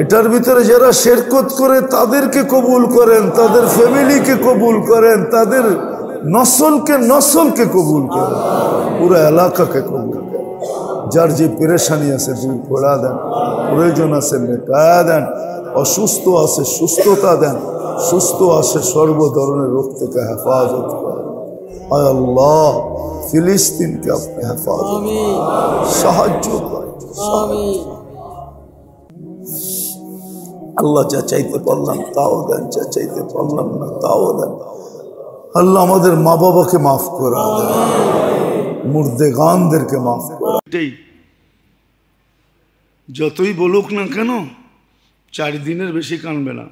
এটার ভিতরে যারা শিরকত করে তাদেরকে কবুল করেন, তাদের ফ্যামিলিকে কবুল করেন, তাদের নসলকে কবুল করেন, পুরো এলাকাকে কবুল করেন। যার যে পেরেশানি আছে দূর করে দেন, প্রয়োজন আছে মেটায়া দেন, অসুস্থ আছে সুস্থতা দেন, সুস্থ আছে সর্ব ধরনের রোগ থেকে হেফাজত করেন। আয় আল্লাহ ফিলিস্তিনকে আপনি হেফাজত সাহায্য করেন। আল্লাহ যা চাইতে পারলাম তাও দেন, যা চাইতে পারলাম না তাও দেন। আল্লাহ আমাদের মা বাবাকে মাফ করা দেন, মুর্দেগানদেরকে মাফ করা। এটাই যতই বলুক না কেন 4 দিনের বেশি কানবে না,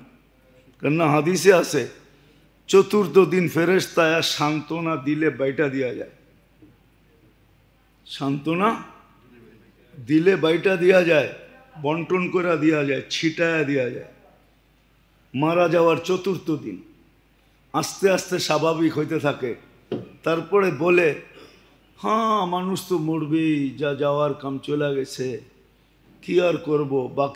কেননা হাদিসে আছে চতুর্থ দিন ফেরেশতায়া সান্ত্বনা দিলে বাইটা দেওয়া যায়, সান্ত্বনা দিলে বাইটা দেওয়া যায়, বন্টন করে দেওয়া যায়, ছিটায়া দেওয়া যায়। মারা যাওয়ার চতুর্থ দিন আস্তে আস্তে স্বাভাবিক হইতে থাকে, তারপরে বলে হ্যাঁ মানুষ তো মরবেই, যা যাওয়ার কাম চলে গেছে, কি আর করবো, বাকি